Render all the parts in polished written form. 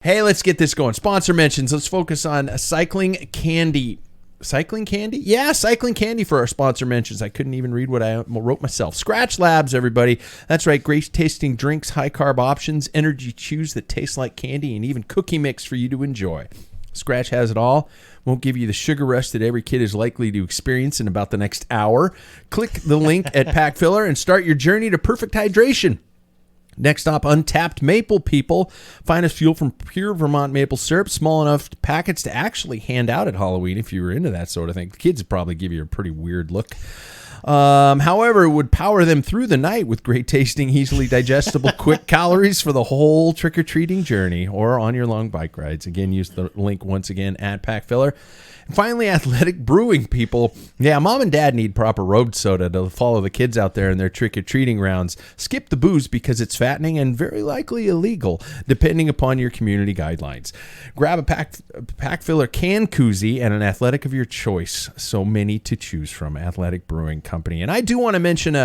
Hey, let's get this going. Sponsor mentions. Let's focus on cycling candy. Cycling candy? Yeah, cycling candy for our sponsor mentions. I couldn't even read what I wrote myself. Scratch Labs, everybody. That's right. Great tasting drinks, high carb options, energy chews that taste like candy, and even cookie mix for you to enjoy. Scratch has it all. Won't give you the sugar rush that every kid is likely to experience in about the next hour. Click the link at Packfiller and start your journey to perfect hydration. Next up, untapped maple people. Finest fuel from pure Vermont maple syrup. Small enough packets to actually hand out at Halloween if you were into that sort of thing. The kids would probably give you a pretty weird look. However, it would power them through the night with great tasting, easily digestible, quick calories for the whole trick-or-treating journey or on your long bike rides. Again, use the link once again at Packfiller. And finally, athletic brewing people. Yeah, mom and dad need proper road soda to follow the kids out there in their trick-or-treating rounds. Skip the booze because it's fattening and very likely illegal, depending upon your community guidelines. Grab a Packfiller can koozie and an athletic of your choice. So many to choose from. Athletic Brewing Company. And I do want to mention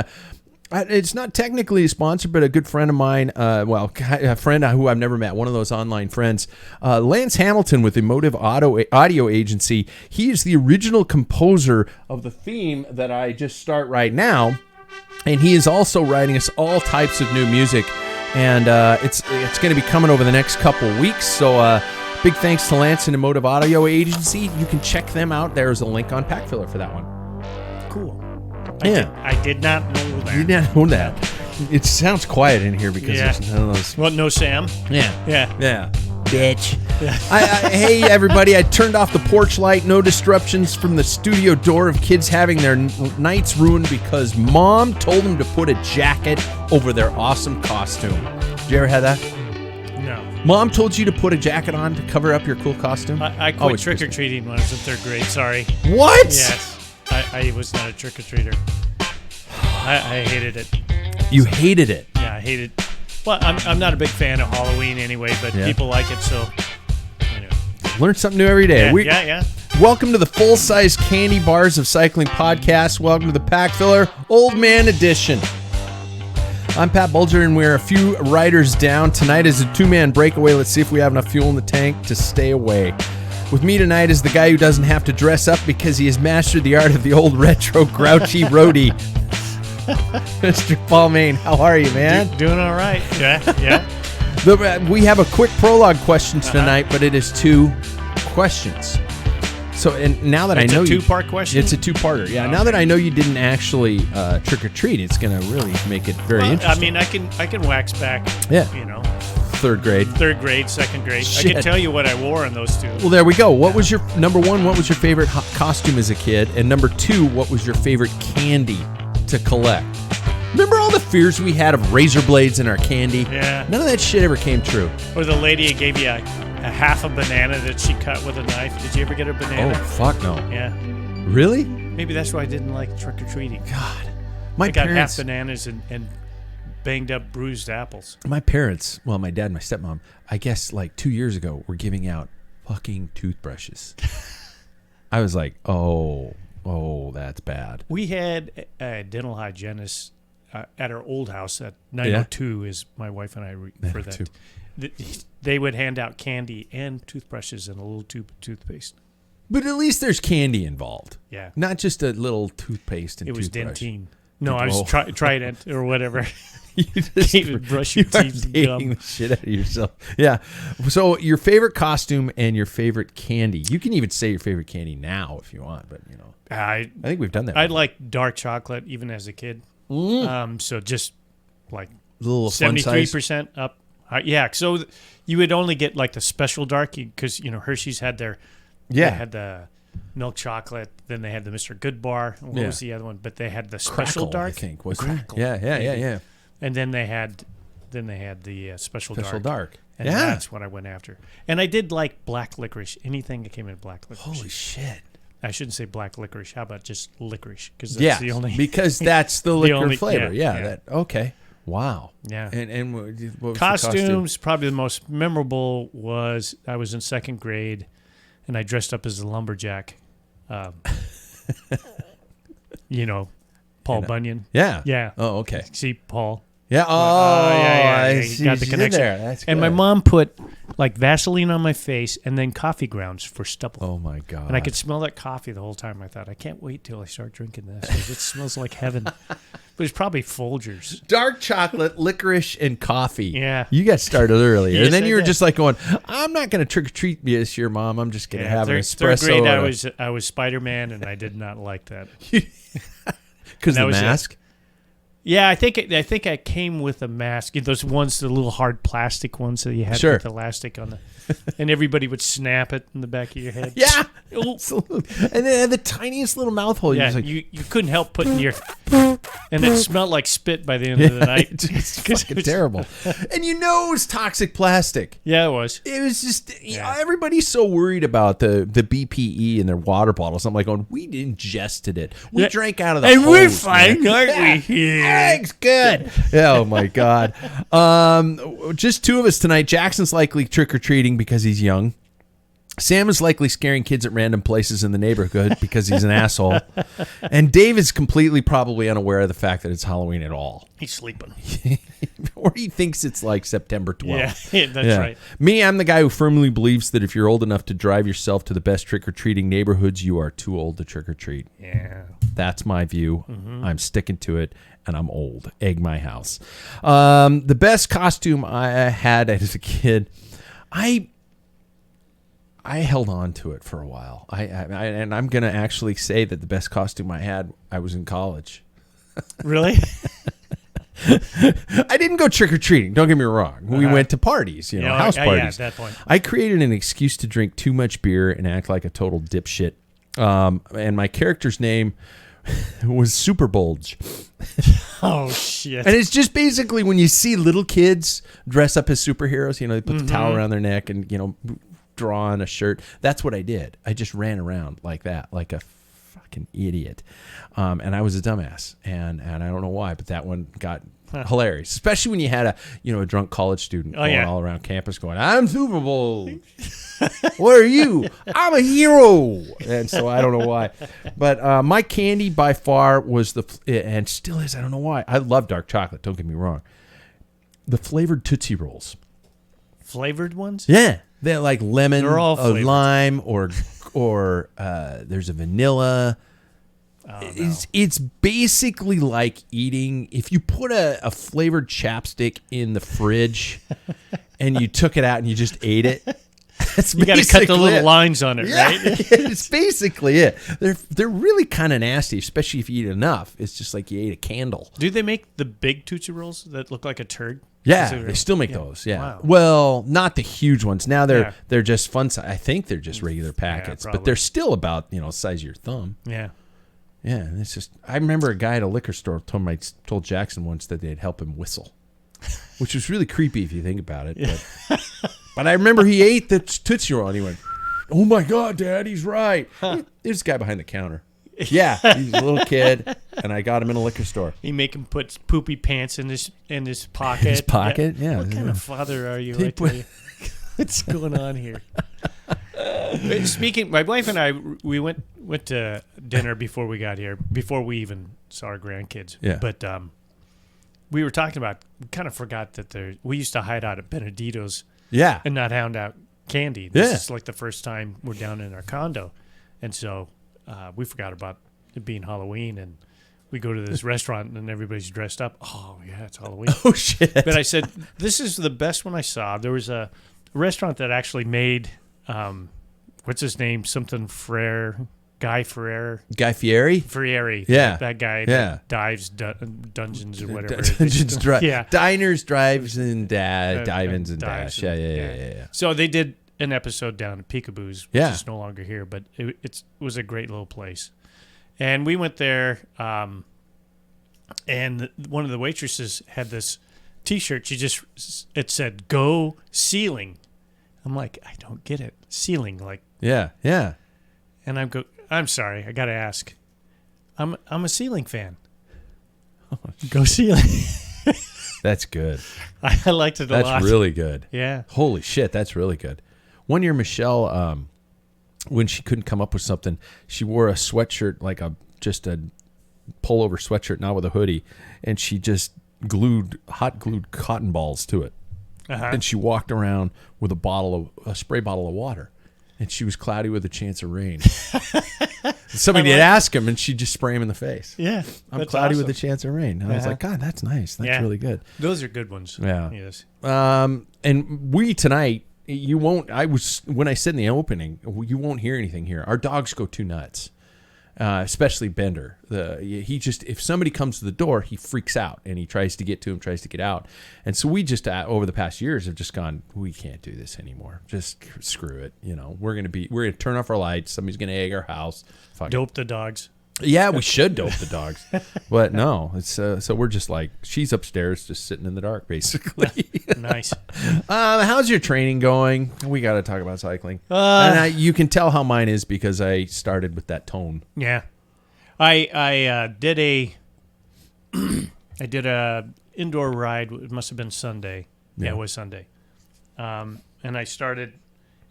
it's not technically a sponsor, but a good friend of mine, a friend who I've never met, one of those online friends, Lance Hamilton with Emotive Audio Agency. He is the original composer of the theme that I just start right now, and he is also writing us all types of new music, and it's going to be coming over the next couple weeks, so big thanks to Lance and Emotive Audio Agency. You can check them out. There's a link on Packfiller for that one. Cool. I did not know that. You didn't know that. It sounds quiet in here because there's none of those. Well, no Sam. Yeah. Bitch. Hey, everybody. I turned off the porch light. No disruptions from the studio door of kids having their nights ruined because mom told them to put a jacket over their awesome costume. Did you ever have that? No. Mom told you to put a jacket on to cover up your cool costume? I quit trick-or-treating when I was in third grade. Sorry. What? Yes. I was not a trick-or-treater. I hated it. You hated it? Yeah, I hated it. Well, I'm not a big fan of Halloween anyway, but people like it, so anyway. Learn something new every day. Yeah. Welcome to the full-size candy bars of cycling podcast. Welcome to the Packfiller Old Man Edition. I'm Pat Bulger, and we're a few riders down. Tonight is a two-man breakaway. Let's see if we have enough fuel in the tank to stay away. With me tonight is the guy who doesn't have to dress up because he has mastered the art of the old retro grouchy roadie. Mr. Paul Main, how are you, man? Doing all right. Yeah. We have a quick prologue questions tonight, but it is two questions. So, and now that I know it's a two-part question? It's a two-parter, yeah. Okay. Now that I know you didn't actually trick-or-treat, it's going to really make it very interesting. I mean, I can wax back, Third grade, second grade. Shit. I can tell you what I wore in those two. Well, there we go. What was your, number one, what was your favorite costume as a kid? And number two, what was your favorite candy to collect? Remember all the fears we had of razor blades in our candy? Yeah. None of that shit ever came true. Or the lady gave you a half a banana that she cut with a knife. Did you ever get a banana? Oh, fuck no. Yeah. Really? Maybe that's why I didn't like trick-or-treating. God. I got half bananas and banged up bruised apples. My parents, well, my dad and my stepmom, I guess like 2 years ago, were giving out fucking toothbrushes. I was like, oh, that's bad. We had a dental hygienist at our old house at 902 is my wife and I refer that. They would hand out candy and toothbrushes and a little tube of toothpaste. But at least there's candy involved. Yeah. Not just a little toothpaste and toothbrush. It was Dentine. No, I was Trident or whatever. You just brush your teeth. Dating the shit out of yourself. Yeah. So your favorite costume and your favorite candy. You can even say your favorite candy now if you want, but I think we've done that. I like dark chocolate even as a kid. So just like a little 73% up. Yeah. So you would only get like the special dark because Hershey's had their they had the milk chocolate, then they had the Mr. Good bar. What was the other one? But they had the special Crackle, dark. I think, wasn't it? Yeah. And then they had the special dark. And that's what I went after. And I did like black licorice. Anything that came in black licorice. Holy shit. I shouldn't say black licorice. How about just licorice? Because that's the only. Because that's the liquor only flavor. Okay. Wow. Yeah. And what was costumes? The costume? Probably the most memorable was I was in second grade, and I dressed up as a lumberjack. Paul Bunyan. Yeah. Yeah. Oh, okay. See Paul. Yeah. Oh, yeah. I He see. got the connection. There. That's good. And my mom put like Vaseline on my face and then coffee grounds for stubble. Oh my God. And I could smell that coffee the whole time. I thought, I can't wait till I start drinking this 'cause it smells like heaven. But it's probably Folgers. Dark chocolate, licorice, and coffee. Yeah. You got started early. Yes, and then I you were did. just like going, I'm not going to trick or treat this year, Mom. I'm just going to have an third espresso. grade, I was Spider-Man, and I did not like that. Because that the was it. mask? Yeah, I think I came with a mask. Those ones, the little hard plastic ones that you had Sure. with elastic on the, and everybody would snap it in the back of your head. Yeah. Absolutely. And then it had the tiniest little mouth hole. Yeah, You're just you couldn't help putting your, and it smelled like spit by the end of the night. It's fucking terrible. And it was toxic plastic. Yeah, it was. It was just, everybody's so worried about the BPE in their water bottles. I'm like going, we ingested it. We drank out of the And hose, we're fine, man. aren't we? Thanks, good. Oh my God. Just two of us tonight. Jackson's likely trick-or-treating because he's young. Sam is likely scaring kids at random places in the neighborhood because he's an asshole. And Dave is completely probably unaware of the fact that it's Halloween at all. He's sleeping. Or he thinks it's like September 12th. Yeah, that's right. Me, I'm the guy who firmly believes that if you're old enough to drive yourself to the best trick-or-treating neighborhoods, you are too old to trick-or-treat. Yeah. That's my view. I'm sticking to it, and I'm old. Egg my house. The best costume I had as a kid, I held on to it for a while. And I'm going to actually say that the best costume I had, I was in college. Really? I didn't go trick-or-treating. Don't get me wrong. We went to parties, house parties. Yeah, at that point. I created an excuse to drink too much beer and act like a total dipshit. And my character's name was Super Bulge. Oh, shit. And it's just basically when you see little kids dress up as superheroes, they put the towel around their neck and, draw on a shirt. That's what I did. I just ran around like that, like a fucking idiot. And I was a dumbass. And I don't know why, but that one got hilarious, especially when you had a drunk college student going all around campus going, I'm Super Bowl. What are you? I'm a hero. And so I don't know why. But my candy by far was and still is, I don't know why. I love dark chocolate, don't get me wrong. The flavored Tootsie Rolls. Flavored ones? Yeah. They're like lemon, They're all flavored. lime, or there's a vanilla. Oh, no. It's basically like eating, if you put a flavored chapstick in the fridge and you took it out and you just ate it. You got to cut the little lines on it, right? It's basically it. They're really kind of nasty, especially if you eat enough. It's just like you ate a candle. Do they make the big Tootsie Rolls that look like a turd? Yeah, they still make those. Yeah. Wow. Well, not the huge ones. Now they're just fun size. I think they're just regular packets, but they're still about size of your thumb. Yeah. Yeah, and it's just. I remember a guy at a liquor store told Jackson once that they'd help him whistle, which was really creepy if you think about it. Yeah. But I remember he ate the Tootsie Roll and he went, "Oh my God, Dad, he's right." There's this guy behind the counter. Yeah, he's a little kid, and I got him in a liquor store. You make him put poopy pants in his pocket. His pocket, yeah. What kind of father are you? What's going on here? Speaking, my wife and I, we went to dinner before we got here, before we even saw our grandkids. Yeah. But we were talking about, we kind of forgot that we used to hide out at Benedito's. Yeah. And not hand out candy. This is like the first time we're down in our condo, and so we forgot about it being Halloween, and we go to this restaurant and everybody's dressed up. Oh yeah, it's Halloween. Oh shit! But I said, this is the best one I saw. There was a restaurant that actually made what's his name? Something Frere. Guy Fieri? Fieri. Yeah. That guy that dives dungeons or whatever. Dungeons, yeah. Diners, drives, and dive-ins and dash. Yeah. So they did an episode down at Peekaboo's, which is no longer here, but it was a great little place. And we went there, and one of the waitresses had this T-shirt. It said, "Go Ceiling." I'm like, I don't get it. Ceiling, like. Yeah. And I'm sorry, I got to ask. I'm a Ceiling fan. Go Ceiling. That's good. I liked it a lot. That's really good. Yeah. Holy shit, that's really good. One year, Michelle, when she couldn't come up with something, she wore a sweatshirt, like just a pullover sweatshirt, not with a hoodie, and she just hot glued cotton balls to it. and she walked around with a spray bottle of water, and she was cloudy with a chance of rain. Somebody had asked him, and she'd just spray him in the face. Yeah, I'm cloudy with a chance of rain. And I was like, God, that's nice. That's really good. Those are good ones. Yeah. Yes. And we tonight, you won't. When I said in the opening, you won't hear anything here. Our dogs go too nuts. Especially Bender. If somebody comes to the door, he freaks out and he tries to get to him, tries to get out. And so we just over the past years have just gone, we can't do this anymore. Just screw it. We're gonna turn off our lights. Somebody's gonna egg our house. Dope the dogs. Yeah, we should dope the dogs, but no. It's so we're just like, she's upstairs, just sitting in the dark, basically. Nice. How's your training going? We got to talk about cycling, and you can tell how mine is because I started with that tone. Yeah, I did a indoor ride. It must have been Sunday. Yeah, it was Sunday. And I started.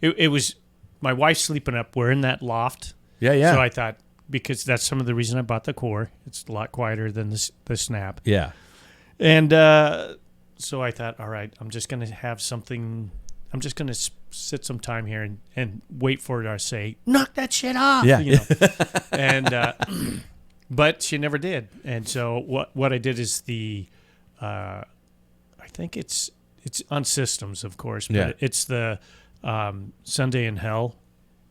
It was my wife's sleeping up. We're in that loft. Yeah. So I thought, because that's some of the reason I bought the Core. It's a lot quieter than the Snap. Yeah. And so I thought, all right, I'm just going to have something. I'm just going to sit some time here and wait for her to say, knock that shit off. Yeah. And but she never did. And so what I did is I think it's on systems, of course, but it's the Sunday in Hell.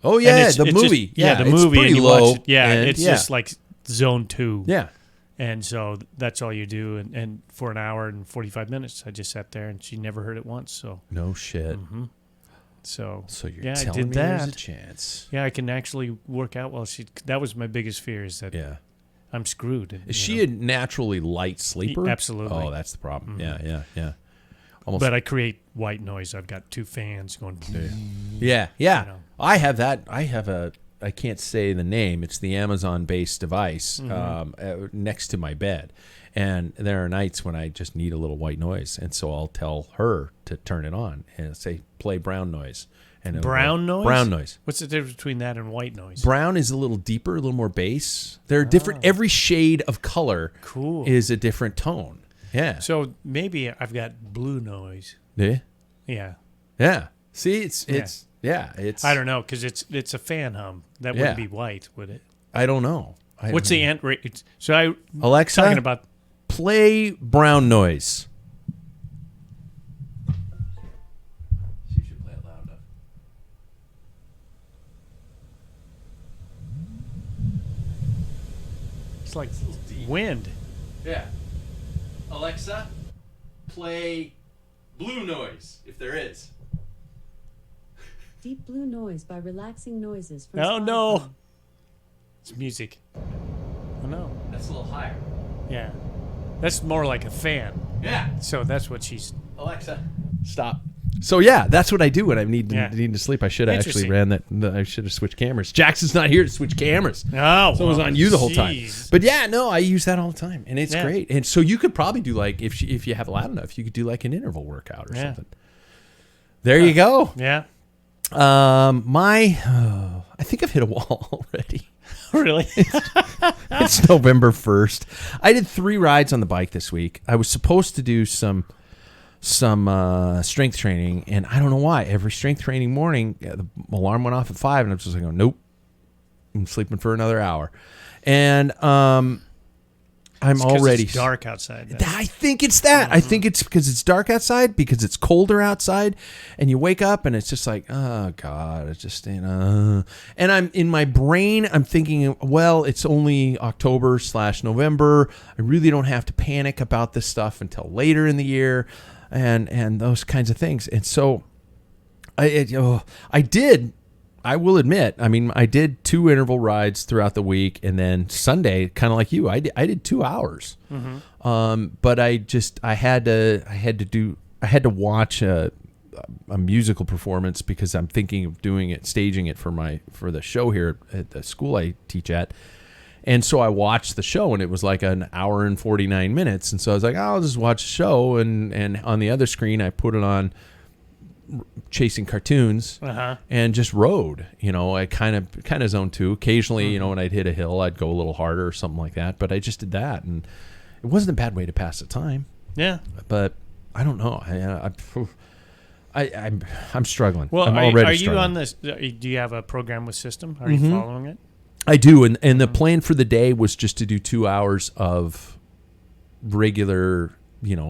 Oh yeah, the movie. The movie. It's pretty and you low. watch it. Yeah, it's just like zone 2. Yeah. And so that's all you do. And for an hour and 45 minutes, I just sat there, and she never heard it once. So no shit. Mm-hmm. So you're telling I did me that. there's a chance. Yeah, I can actually work out while that was my biggest fear, is that I'm screwed. Is she a naturally light sleeper? Absolutely. Oh, that's the problem. Mm-hmm. Yeah. Almost. But I create white noise. I've got 2 fans going. Yeah. I have that. I can't say the name. It's the Amazon-based device next to my bed. And there are nights when I just need a little white noise. And so I'll tell her to turn it on and say, play brown noise. And brown noise? Brown noise. What's the difference between that and white noise? Brown is a little deeper, a little more bass. There are different, every shade of color is a different tone. Yeah. So maybe I've got blue noise. Yeah. Yeah. Yeah. See, it's I don't know, because it's a fan hum. That wouldn't be white, would it? I don't know. What's the ant rate? So Alexa, talking about play brown noise. See if you play it loud enough. It's like wind. Yeah. Alexa, play blue noise, if there is. Deep blue noise by relaxing noises from Oh, Spotify. no. It's music. Oh, no. That's a little higher. Yeah. That's more like a fan. Yeah. So that's what she's... Alexa, stop. So yeah, that's what I do when I need to sleep. I should have actually ran that. I should have switched cameras. Jackson's not here to switch cameras. Oh, so it was on you the whole time. Geez. But yeah, no, I use that all the time, and it's great. And so you could probably do like if you have loud enough, you could do like an interval workout or something. There you go. Yeah. I think I've hit a wall already. Really? It's November 1st. I did 3 rides on the bike this week. I was supposed to do some strength training, and I don't know why. Every strength training morning, the alarm went off at 5, and I'm just like, nope, I'm sleeping for another hour. And I'm already it's dark outside. Then. I think it's that. I think it's because it's dark outside, because it's colder outside, and you wake up and it's just like, oh God, it's just and I'm in my brain. I'm thinking, well, it's only October/November. I really don't have to panic about this stuff until later in the year, and those kinds of things. And so, I did. I will admit, I mean, I did 2 interval rides throughout the week, and then Sunday, kind of like you, I did 2 hours. Mm-hmm. But I had to watch a musical performance because I'm thinking of staging it for the show here at the school I teach at. And so I watched the show, and it was like an hour and 49 minutes. And so I was like, I'll just watch the show, and on the other screen, I put it on chasing cartoons and just rode. I kind of zone 2 occasionally. When I'd hit a hill, I'd go a little harder or something like that, but I just did that, and it wasn't a bad way to pass the time. Yeah, but I don't know. I'm struggling. Well, I'm are already you struggling. on this? Do you have a program with system? Are you following it? I do, and the plan for the day was just to do 2 hours of regular,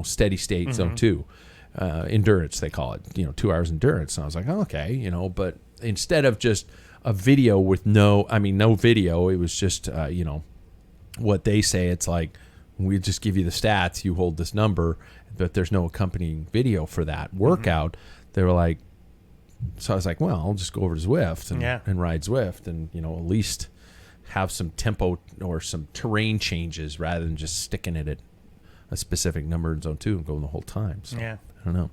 steady state zone 2 endurance. They call it, 2 hours endurance. And I was like, oh, okay, but instead of just a video with no video, it was just what they say. It's like, we just give you the stats, you hold this number, but there's no accompanying video for that workout. They were like, so I was like, well, I'll just go over to Zwift and ride Zwift and, at least have some tempo or some terrain changes rather than just sticking it at a specific number in zone 2 and going the whole time. So I don't know.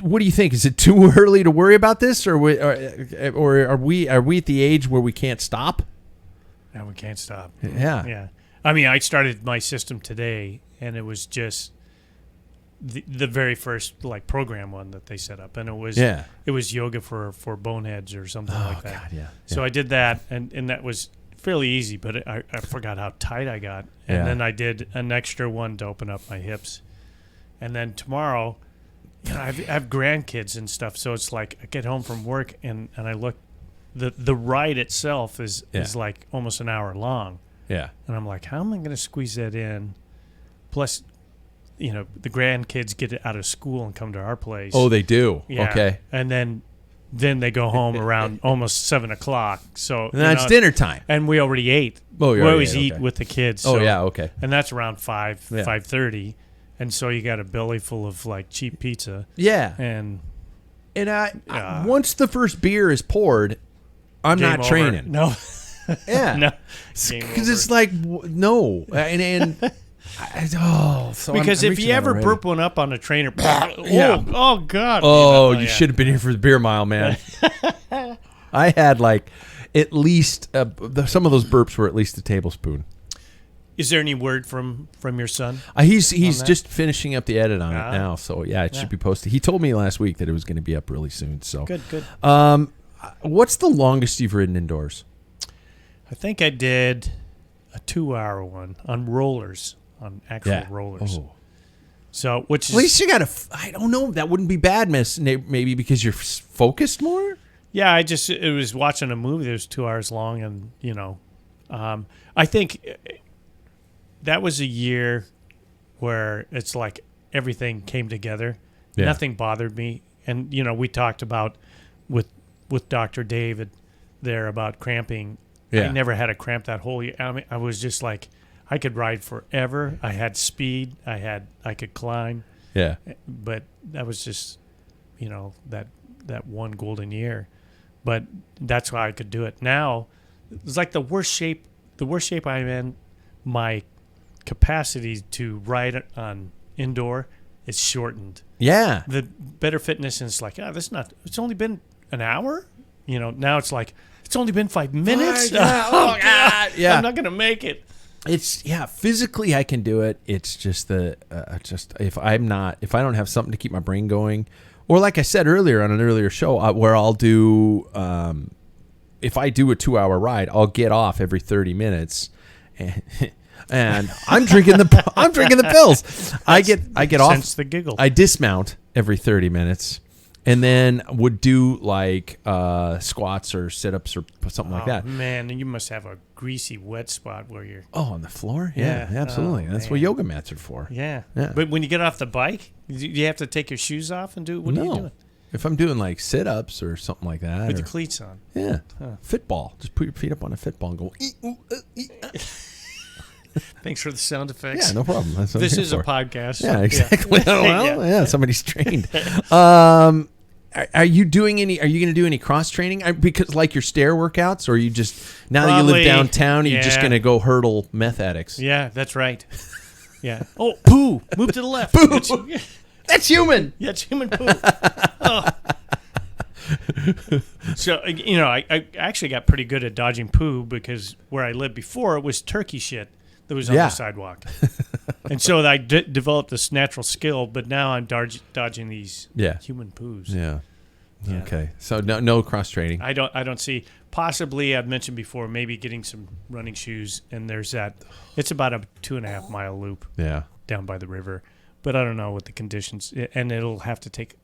What do you think? Is it too early to worry about this, or are we at the age where we can't stop? No, we can't stop. Yeah. I mean, I started my system today, and it was just the very first program one that they set up, and it was yoga for boneheads or something like that. God, yeah. So I did that, and that was fairly easy, but I forgot how tight I got, and then I did an extra one to open up my hips, and then tomorrow, I have grandkids and stuff, so it's like I get home from work and I look. The ride itself is like almost an hour long. Yeah. And I'm like, how am I going to squeeze that in? Plus, the grandkids get out of school and come to our place. Oh, they do? Yeah. Okay. And then they go home around almost 7 o'clock. So and that's dinner time. And we already ate. Oh, we always eat with the kids. So, okay. And that's around 5:30. And so you got a belly full of cheap pizza. Yeah. And I once the first beer is poured, I'm not training. No. Yeah. No. Because it's like, no. So because if you ever burp one up on a trainer, oh God. Oh, you should have been here for the beer mile, man. I had at least, some of those burps were at least a tablespoon. Is there any word from your son? He's just finishing up the edit on it now, so it should be posted. He told me last week that it was going to be up really soon. So good. What's the longest you've ridden indoors? I think I did a 2-hour one on rollers, on actual rollers. Oh. So, which is, at least you got I don't know. That wouldn't be bad, miss. Maybe because you're focused more. Yeah, it was watching a movie that was 2 hours long, and I think that was a year where it's like everything came together. Yeah. Nothing bothered me, and we talked about with Dr. David there about cramping. Yeah. I never had a cramp that whole year. I mean, I was just like, I could ride forever. I had speed. I could climb. Yeah. But that was just, that one golden year. But that's why I could do it. Now, it's like the worst shape I'm in, my capacity to ride on indoor is shortened. Yeah. The better fitness is like, it's only been an hour? Now it's like, it's only been 5 minutes? Oh, God. Yeah. I'm not going to make it. It's, physically I can do it. It's just if I don't have something to keep my brain going, or like I said earlier on an earlier show, where I'll do, if I do a 2-hour ride, I'll get off every 30 minutes and I'm drinking the pills. I get off. Sense the giggle. I dismount every 30 minutes. And then would do squats or sit-ups or something like that. Man, and you must have a greasy, wet spot where you're... Oh, on the floor? Yeah, absolutely. That's what yoga mats are for. Yeah. But when you get off the bike, do you have to take your shoes off and do... What are you doing? If I'm doing sit-ups or something like that. With the cleats on. Yeah. Fitball. Just put your feet up on a fitball and go... Thanks for the sound effects. Yeah, no problem. That's what this I'm is here a for. podcast. Yeah, exactly. Yeah. Somebody's trained. Are you going to do any cross training? Because like your stair workouts, or are you just, now that you live downtown, are you just going to go hurdle meth addicts? Yeah, that's right. Yeah. Oh, poo. Move to the left. Poo. That's human. Yeah, it's human poo. Oh. So, I actually got pretty good at dodging poo, because where I lived before, it was turkey shit that was on the sidewalk. And so I developed this natural skill, but now I'm dodging these human poos. Yeah. Okay. So no cross training. I don't see. Possibly, I've mentioned before, maybe getting some running shoes, and there's that. It's about a 2.5 mile loop. Yeah. Down by the river, but I don't know what the conditions, and it'll have to take.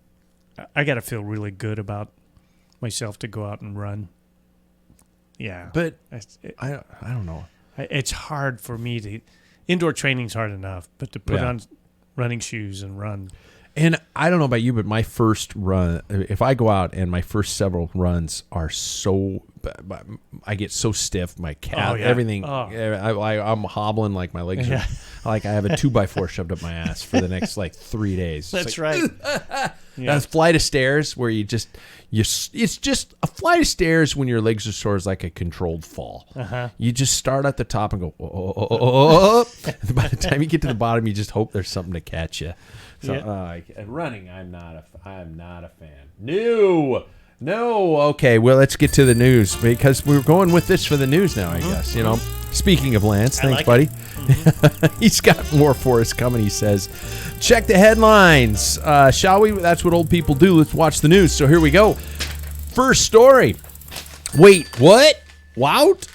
I got to feel really good about myself to go out and run. Yeah, But I don't know. it's hard for me to. Indoor training's hard enough, but to put on running shoes and run. And I don't know about you, but my first run, if I go out and my first several runs are I get so stiff, my calf, everything. I'm hobbling like my legs are, like I have a 2x4 shoved up my ass for the next like 3 days. That's right. That's flight of stairs where it's just a flight of stairs when your legs are sore is like a controlled fall. You just start at the top and go, oh. By the time you get to the bottom, you just hope there's something to catch you. So running, I'm not a fan. No. Okay, well, let's get to the news because we're going with this for the news now, I guess. You know, speaking of Lance, thanks, buddy. He's got more for us coming. He says, check the headlines. Shall we? That's what old people do. Let's watch the news. So here we go. First story. Wait, what? Wout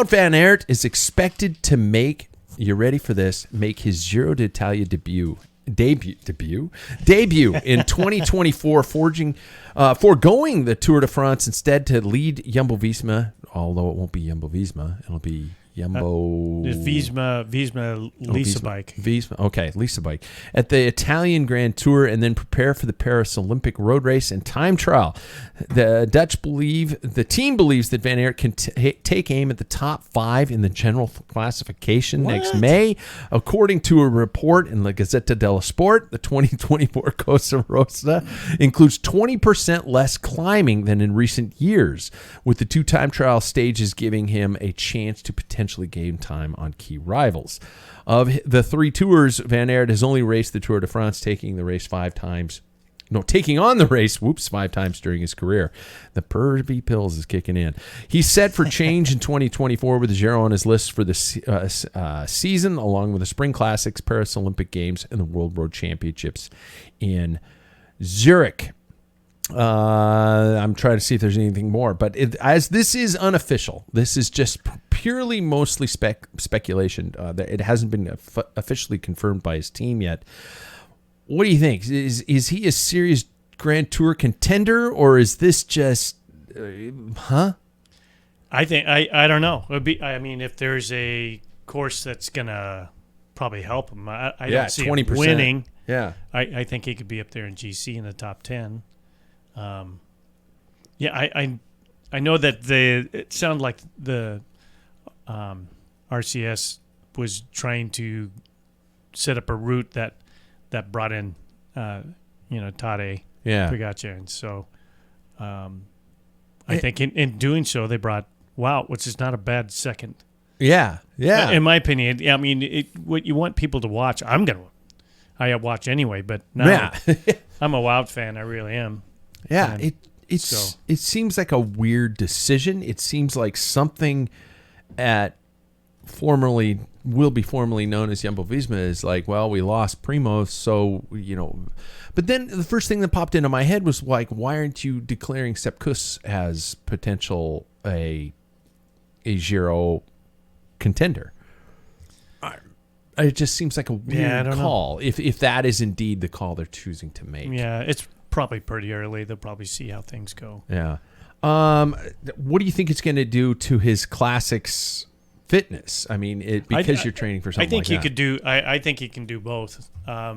Van Aert is expected to make, you ready for this, make his Giro d'Italia debut in 2024, foregoing the Tour de France instead to lead Jumbo-Visma, although it won't be Jumbo-Visma, it'll be Visma Lisa Bike. Visma, okay, Lisa Bike at the Italian Grand Tour, and then prepare for the Paris Olympic road race and time trial. The team believes that Van Aert can take aim at the top 5 in the general classification next May, according to a report in La Gazzetta dello Sport. The 2024 Cosa Rosa includes 20% less climbing than in recent years, with the 2 time trial stages giving him a chance to potentially gain time on key rivals. Of the 3 tours, Van Aert has only raced the Tour de France, taking on the race 5 times during his career. The Pervy pills is kicking in. He's set for change in 2024 with the Giro on his list for the season, along with the Spring Classics, Paris Olympic Games, and the World Road Championships in Zurich. I'm trying to see if there's anything more, but as this is unofficial, this is just purely mostly speculation. It hasn't been officially confirmed by his team yet. What do you think? Is he a serious Grand Tour contender, or is this just, I think I don't know. If there's a course that's gonna probably help him, I don't see 20%. Him winning. Yeah, I think he could be up there in GC in the top 10. I know that it sounded like the RCS was trying to set up a route that brought in Tadej Pogačar, and so I think in doing so they brought Wout, which is not a bad second. Yeah. In my opinion, I mean, what you want people to watch, I watch anyway, but now I'm a Wout fan. I really am. Yeah, it seems like a weird decision. It seems like something will be formerly known as Jumbo-Visma is like, well, we lost Primoz, so, But then the first thing that popped into my head was like, why aren't you declaring Sepp Kuss as potential a Giro contender? It just seems like a weird call, if that is indeed the call they're choosing to make. Yeah, it's probably pretty early. They'll probably see how things go. Yeah. What do you think it's going to do to his classics fitness? I mean, you're training for something. I think like he could do. I think he can do both. I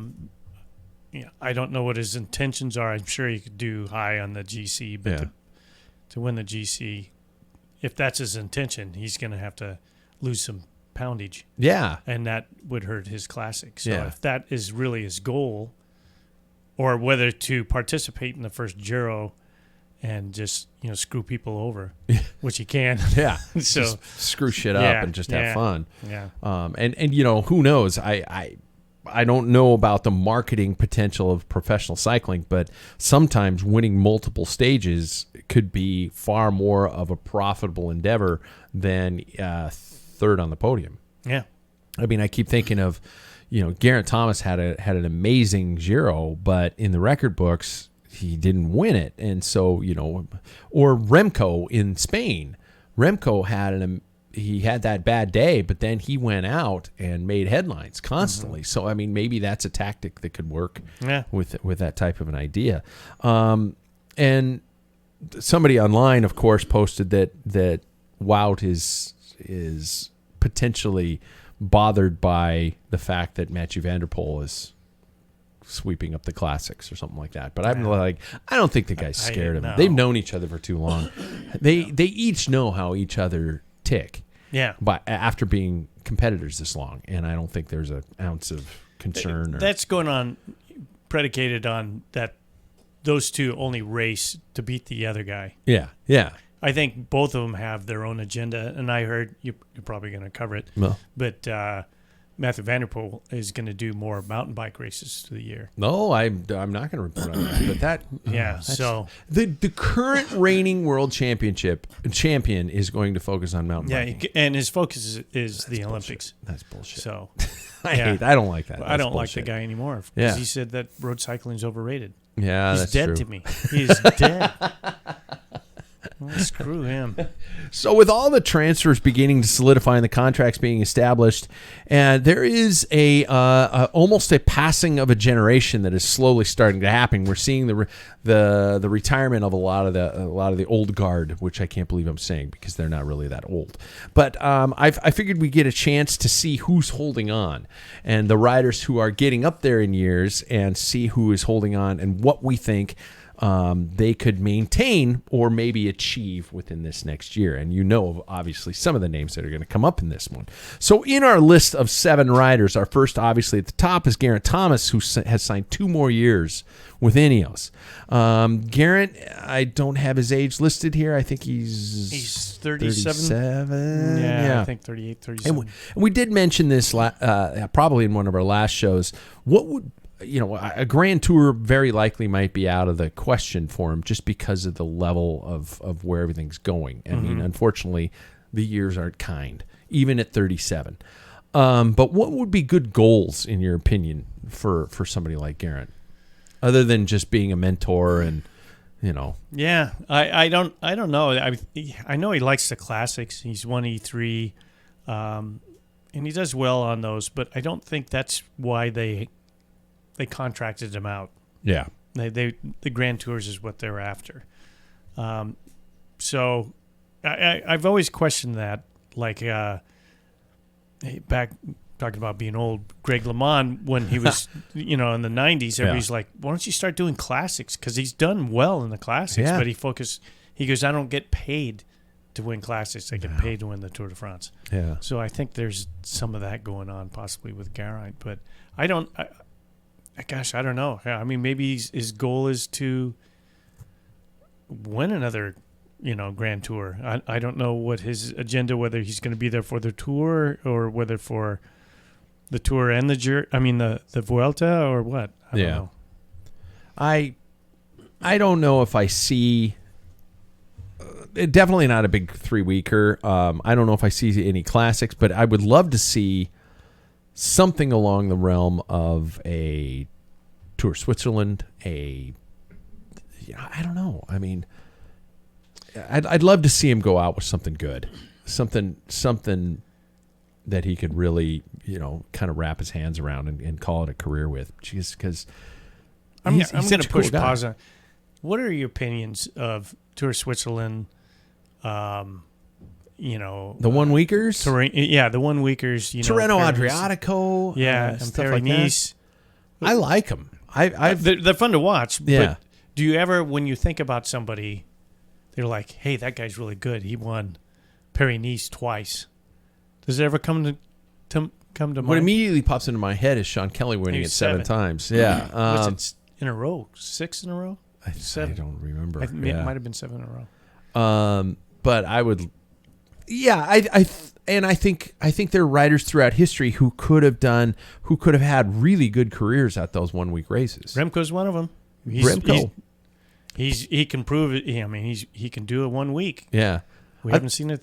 don't know what his intentions are. I'm sure he could do high on the GC, but to win the GC, if that's his intention, he's going to have to lose some poundage. Yeah, and that would hurt his classic. So if that is really his goal, or whether to participate in the first Giro and just screw people over, which he can. Yeah, so just screw shit up and just have fun. Yeah, and who knows? I don't know about the marketing potential of professional cycling, but sometimes winning multiple stages could be far more of a profitable endeavor than third on the podium. Yeah, I mean, I keep thinking of. Geraint Thomas had an amazing Giro, but in the record books, he didn't win it. And so, or Remco in Spain. Remco had he had that bad day, but then he went out and made headlines constantly. So I mean, maybe that's a tactic that could work with that type of an idea. And somebody online, of course, posted that Wout is potentially bothered by the fact that Mathieu van der Poel is sweeping up the classics or something like that. But I'm like, I don't think the guy's scared of him. They've known each other for too long. They each know how each other tick. Yeah. But after being competitors this long, and I don't think there's an ounce of concern. That's going on, predicated on that those two only race to beat the other guy. Yeah, yeah. I think both of them have their own agenda, and I heard you're probably going to cover it. No. But Mathieu van der Poel is going to do more mountain bike races through the year. No, I'm not going to report on that. But that so the current reigning world champion is going to focus on mountain biking. Yeah, and his focus is the Olympics. Bullshit. That's bullshit. So I don't like that. I don't like the guy anymore because he said that road cycling is overrated. Yeah, he's that's dead true. to me. He's dead. Well, screw him. So with all the transfers beginning to solidify and the contracts being established, and there is almost a passing of a generation that is slowly starting to happen. We're seeing the retirement of a lot of the old guard, which I can't believe I'm saying because they're not really that old. But I figured we get a chance to see who's holding on and the riders who are getting up there in years, and see who is holding on and what we think they could maintain or maybe achieve within this next year. And obviously, some of the names that are going to come up in this one. So in our list of 7 riders, our first, obviously, at the top is Geraint Thomas, who has signed 2 more years with Ineos. Geraint, I don't have his age listed here. I think he's 37. Yeah, I think 38, 37. And we did mention this probably in one of our last shows. What would... a Grand Tour very likely might be out of the question for him just because of the level of where everything's going. I mean, unfortunately, the years aren't kind, even at 37. But what would be good goals, in your opinion, for somebody like Geraint, other than just being a mentor and, Yeah, I don't know. I know he likes the classics. He's won E3, and he does well on those, but I don't think that's why they contracted him out. Yeah. The Grand Tours is what they're after. So I've always questioned that. Like back talking about being old, Greg LeMond, when he was, in the 90s, everybody's like, why don't you start doing classics? Because he's done well in the classics, but he goes, I don't get paid to win classics. I get paid to win the Tour de France. Yeah. So I think there's some of that going on possibly with Geraint, but I don't know. I mean, maybe his goal is to win another, Grand Tour. I don't know what his agenda, whether he's going to be there for the Tour or whether for the Tour and the Vuelta or what. I don't know. I don't know if I see. Definitely not a big 3-weeker. I don't know if I see any classics, but I would love to see something along the realm of a Tour Switzerland, I don't know. I mean, I'd love to see him go out with something good, something that he could really, kind of wrap his hands around and call it a career with. Just because I'm going to push pause on. What are your opinions of Tour Switzerland? The 1-weekers? The 1-weekers. Tirreno Adriatico. And stuff like Paris-Nice. I like them. They're fun to watch. Yeah. But do you ever, when you think about somebody, they're like, hey, that guy's really good. He won Paris-Nice twice. Does it ever come to mind? What immediately pops into my head is Sean Kelly winning it 7 times. Yeah. Was it in a row? 6 in a row? I don't remember. It might have been 7 in a row. But I would, I think there are riders throughout history who could have had really good careers at those 1-week races. Remco's one of them. He can prove it. I mean, he can do it 1 week. Yeah, we haven't seen a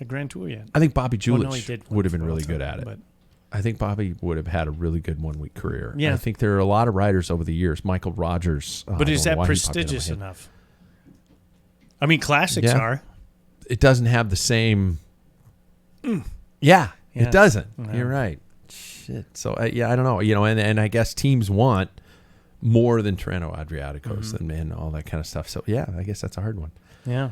Grand Tour yet. I think Bobby Julich would have been really good at it. But I think Bobby would have had a really good 1-week career. Yeah. I think there are a lot of riders over the years. Michael Rogers. But is that prestigious enough? I mean, classics are. It doesn't have the same Yeah, Yeah. it doesn't. No. You're right. Shit. So yeah, I don't know. And I guess teams want more than Trento Adriaticos and all that kind of stuff. So yeah, I guess that's a hard one. Yeah.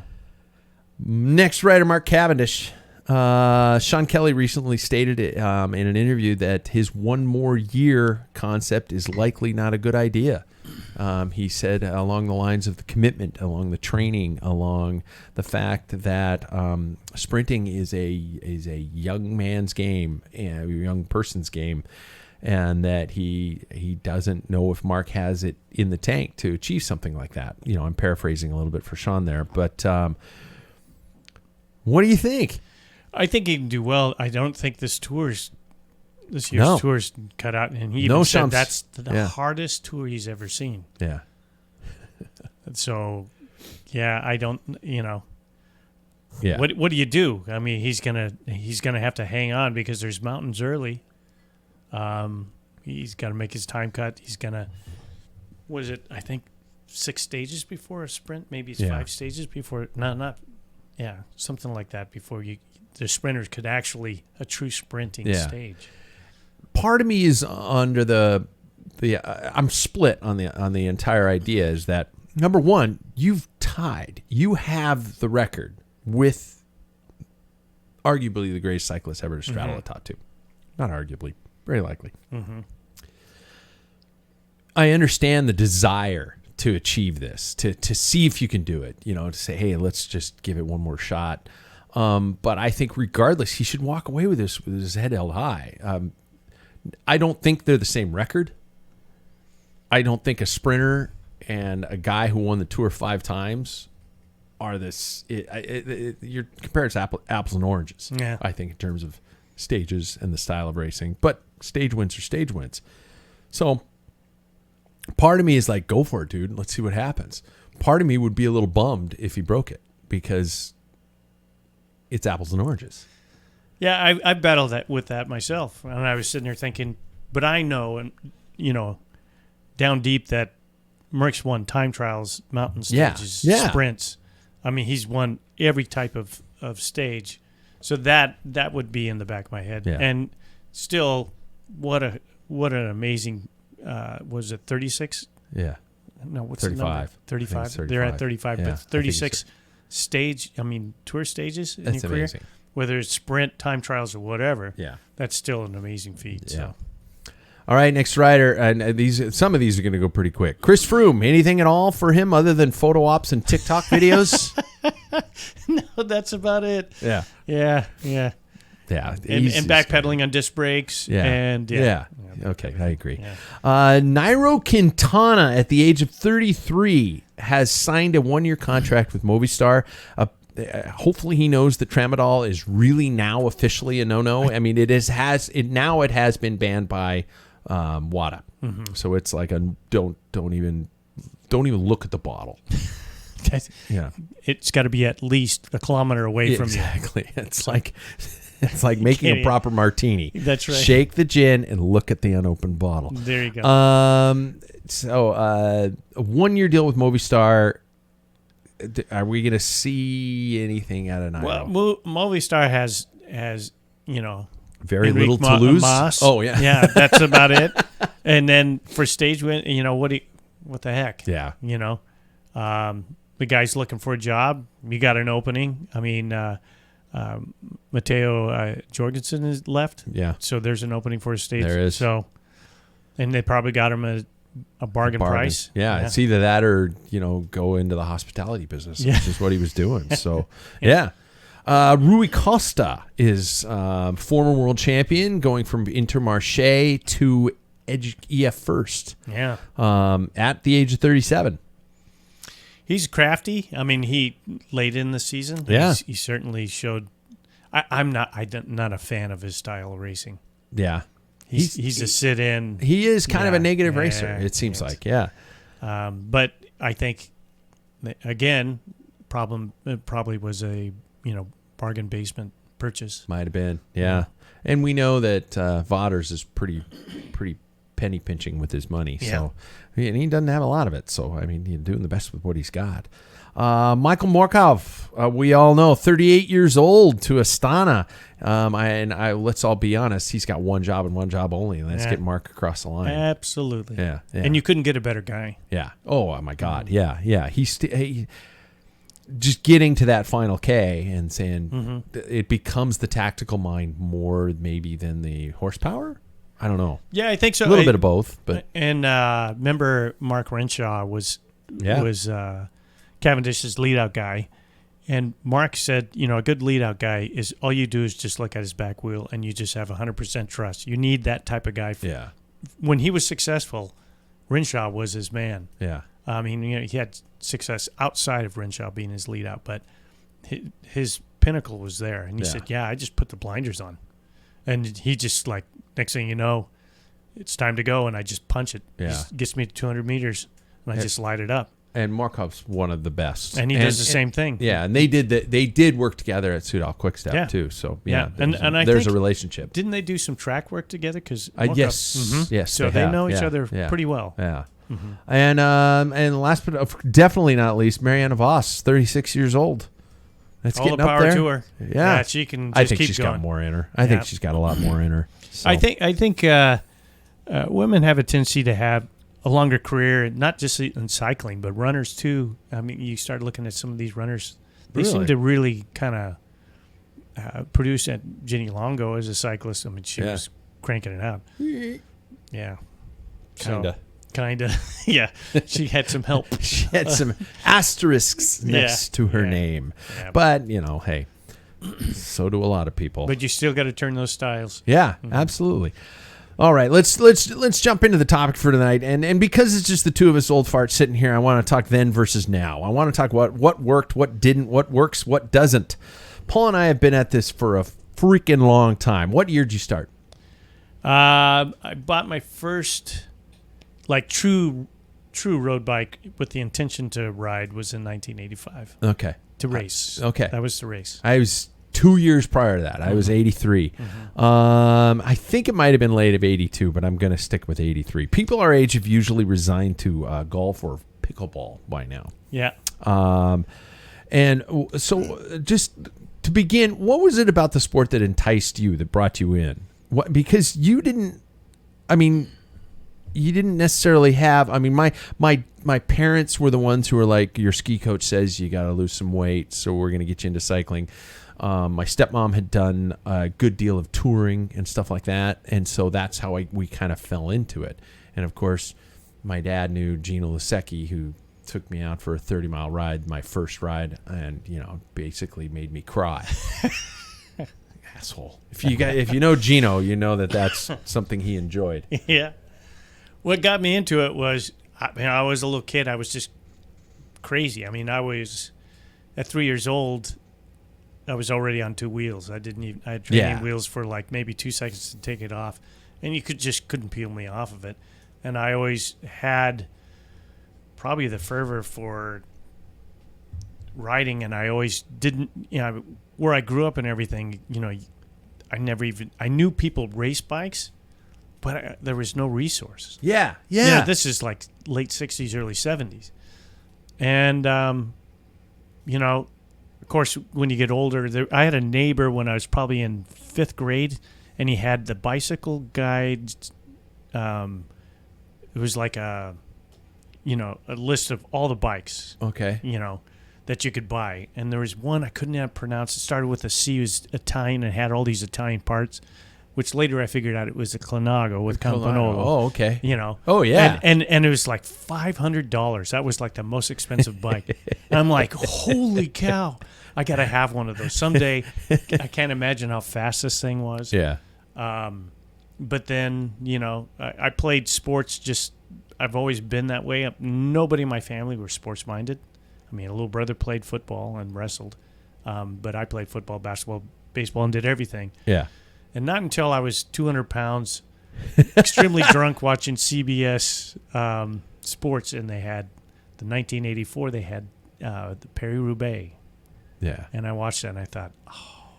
Next writer, Mark Cavendish. Sean Kelly recently stated in an interview that his one more year concept is likely not a good idea. He said along the lines of the commitment, along the training, along the fact that sprinting is a young man's game, a young person's game, and that he doesn't know if Mark has it in the tank to achieve something like that. I'm paraphrasing a little bit for Sean there, but what do you think? I think he can do well. I don't think this year's tour's cut out, and he even said that's the hardest tour he's ever seen. Yeah. So, yeah, I don't. Yeah. What do you do? I mean, he's gonna have to hang on because there's mountains early. He's got to make his time cut. He's gonna. Was it? I think 6 stages before a sprint. Maybe it's 5 stages before. Not. Yeah, something like that before the sprinters could actually a true sprinting stage. Part of me is under the I'm split on the entire idea. Is that number one, you have the record with arguably the greatest cyclist ever to straddle a top two. Not arguably, very likely. Mm-hmm. I understand the desire to achieve this, to see if you can do it, to say, hey, let's just give it one more shot. But I think regardless, he should walk away with this with his head held high. I don't think they're the same record. I don't think a sprinter and a guy who won the Tour 5 times are this. You're comparing apples and oranges. Yeah. I think in terms of stages and the style of racing, but stage wins are stage wins. So part of me is like, go for it, dude. Let's see what happens. Part of me would be a little bummed if he broke it because it's apples and oranges. Yeah, I battled with that myself, and I was sitting there thinking, but I know, and down deep that Merckx won time trials, mountain stages, sprints. I mean, he's won every type of stage, so that would be in the back of my head. Yeah. And still, what an amazing was it 36? Yeah. No, what's 35. 35. They're at 35, yeah, but 36 stage. I mean, tour stages in That's your career. amazing. Whether it's sprint, time trials, or whatever, Yeah. that's still an amazing feat. Yeah. So. All right, next rider, and some of these are going to go pretty quick. Chris Froome, anything at all for him other than photo ops and TikTok videos? No, that's about it. Yeah. Yeah. And backpedaling on disc brakes. Yeah. And Okay, I agree. Yeah. Nairo Quintana, at the age of 33, has signed a 1-year contract with Movistar. Hopefully he knows that tramadol is really now officially a no-no. I mean, it has been banned by WADA. Mm-hmm. So it's like don't even look at the bottle. Yeah. It's got to be at least a kilometer away from you. Exactly. It's like making a proper martini. That's right. Shake the gin and look at the unopened bottle. There you go. So a 1-year deal with Movistar. Are we going to see anything out of Nairo? Well, Movistar has very Enrique little to lose. Mas. Oh yeah, yeah, that's about it. And then for stage win, what the heck? Yeah, the guy's looking for a job. You got an opening. I mean, Matteo Jorgensen is left. Yeah, so there's an opening for a stage. There is. So, and they probably got him a bargain price. Yeah, it's either that or go into the hospitality business, which is what he was doing. So yeah. Rui Costa is former world champion, going from Intermarché to EF First. Yeah. At the age of 37. He's crafty. I mean, he late in the season. Yeah. He certainly showed. I'm not a fan of his style of racing. Yeah. He's a sit-in. He is kind of a negative racer, it seems like. Yeah. But I think, again, probably was a bargain basement purchase. Might have been, yeah. And we know that Vauders is pretty penny pinching with his money. Yeah. So, and he doesn't have a lot of it. So, I mean, he's doing the best with what he's got. Michael Morkov we all know, 38 years old to Astana. Let's all be honest, he's got one job and one job only, and that's get Mark across the line. Absolutely. Yeah. And you couldn't get a better guy. Yeah. Oh my God. Yeah. He's just getting to that final K and saying it becomes the tactical mind more maybe than the horsepower. I don't know. Yeah, I think so. A little bit of both, but remember Mark Renshaw was Cavendish's leadout guy, and Mark said, a good leadout guy is all you do is just look at his back wheel and you just have 100% trust. You need that type of guy. When he was successful, Renshaw was his man. Yeah. He had success outside of Renshaw being his leadout, but his pinnacle was there. And he said, I just put the blinders on. And he just next thing you know, it's time to go, and I just punch it. Yeah. It just gets me to 200 meters, and I just light it up. And Markov's one of the best. And he does the same thing. Yeah, and they did work together at Soudal Quickstep too. So and I there's think, a relationship. Didn't they do some track work together? Because yes, so they know each other pretty well. Yeah. And last but definitely not least, Mariana Voss, 36 years old. That's all getting the power up there. to her. Yeah, she can. Just I think keep she's going. got more in her. I think she's got a lot more in her. So. I think women have a tendency to have a longer career, not just in cycling, but runners too. You start looking at some of these runners; they seem to really kind of produce. At Jenny Longo as a cyclist, she was cranking it out. Yeah, Kinda. Yeah. She had some help. She had some asterisks next to her name. Yeah. But, hey, so do a lot of people. But you still got to turn those styles. Yeah, absolutely. All right, let's jump into the topic for tonight. And because it's just the two of us old farts sitting here, I want to talk then versus now. I want to talk what worked, what didn't, what works, what doesn't. Paul and I have been at this for a freaking long time. What year did you start? I bought my first true road bike with the intention to ride was in 1985. Okay. To race. Okay. That was to race. I was 2 years prior to that. I was 83. I think it might have been late of 82, but I'm going to stick with 83. People our age have usually resigned to golf or pickleball by now. Yeah. And so just to begin, what was it about the sport that enticed you, that brought you in? Because you didn't necessarily have. My parents were the ones who were like, your ski coach says you got to lose some weight, so we're going to get you into cycling. My stepmom had done a good deal of touring and stuff like that, and so that's how we kind of fell into it. And of course, my dad knew Gino Lasecki, who took me out for a 30-mile ride, my first ride, and basically made me cry. Asshole. If you know Gino, you know that's something he enjoyed. Yeah. What got me into it was, I was a little kid. I was just crazy. I was at 3 years old. I was already on two wheels. I had training wheels for maybe 2 seconds to take it off, and you couldn't peel me off of it. And I always had probably the fervor for riding, and I always didn't. Where I grew up and everything. I knew people raced bikes. But there was no resources. Yeah. This is late 60s, early 70s. And, of course, when you get older, I had a neighbor when I was probably in 5th grade, and he had the bicycle guide. It was like a list of all the bikes. Okay. That you could buy. And there was one I couldn't pronounce. It started with a C. It was Italian and had all these Italian parts. Which later I figured out it was a Clanago with Campanolo. Oh, okay. Oh, yeah. And it was like $500. That was like the most expensive bike. And I'm like, holy cow. I got to have one of those. Someday, I can't imagine how fast this thing was. Yeah. But then, I played sports I've always been that way. Nobody in my family were sports-minded. A little brother played football and wrestled. But I played football, basketball, baseball, and did everything. Yeah. And not until I was 200 pounds, extremely drunk, watching CBS Sports, and they had the 1984. They had the Paris-Roubaix. Yeah. And I watched that, and I thought, oh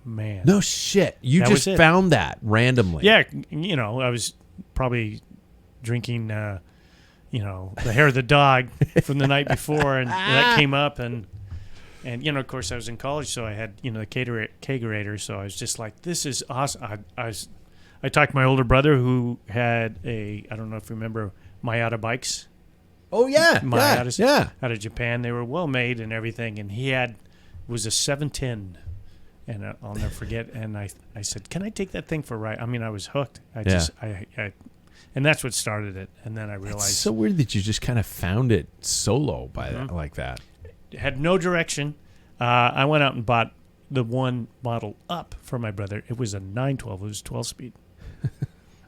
man, no shit, you just found that randomly. Yeah, I was probably drinking, the hair of the dog from the night before, and that came up, and And, of course, I was in college, so I had, the kegerator. So I was just like, this is awesome. I talked to my older brother who had I don't know if you remember, Mayata bikes. Oh, yeah. Mayatas Yeah. out of Japan. They were well made and everything. And he was a 710. And I'll never forget. And I said, can I take that thing for a ride? I mean, I was hooked. And that's what started it. And then I realized. It's so weird that you just kind of found it solo by that, like that. Had no direction. I went out and bought the one model up for my brother. It was a 912. It was 12-speed.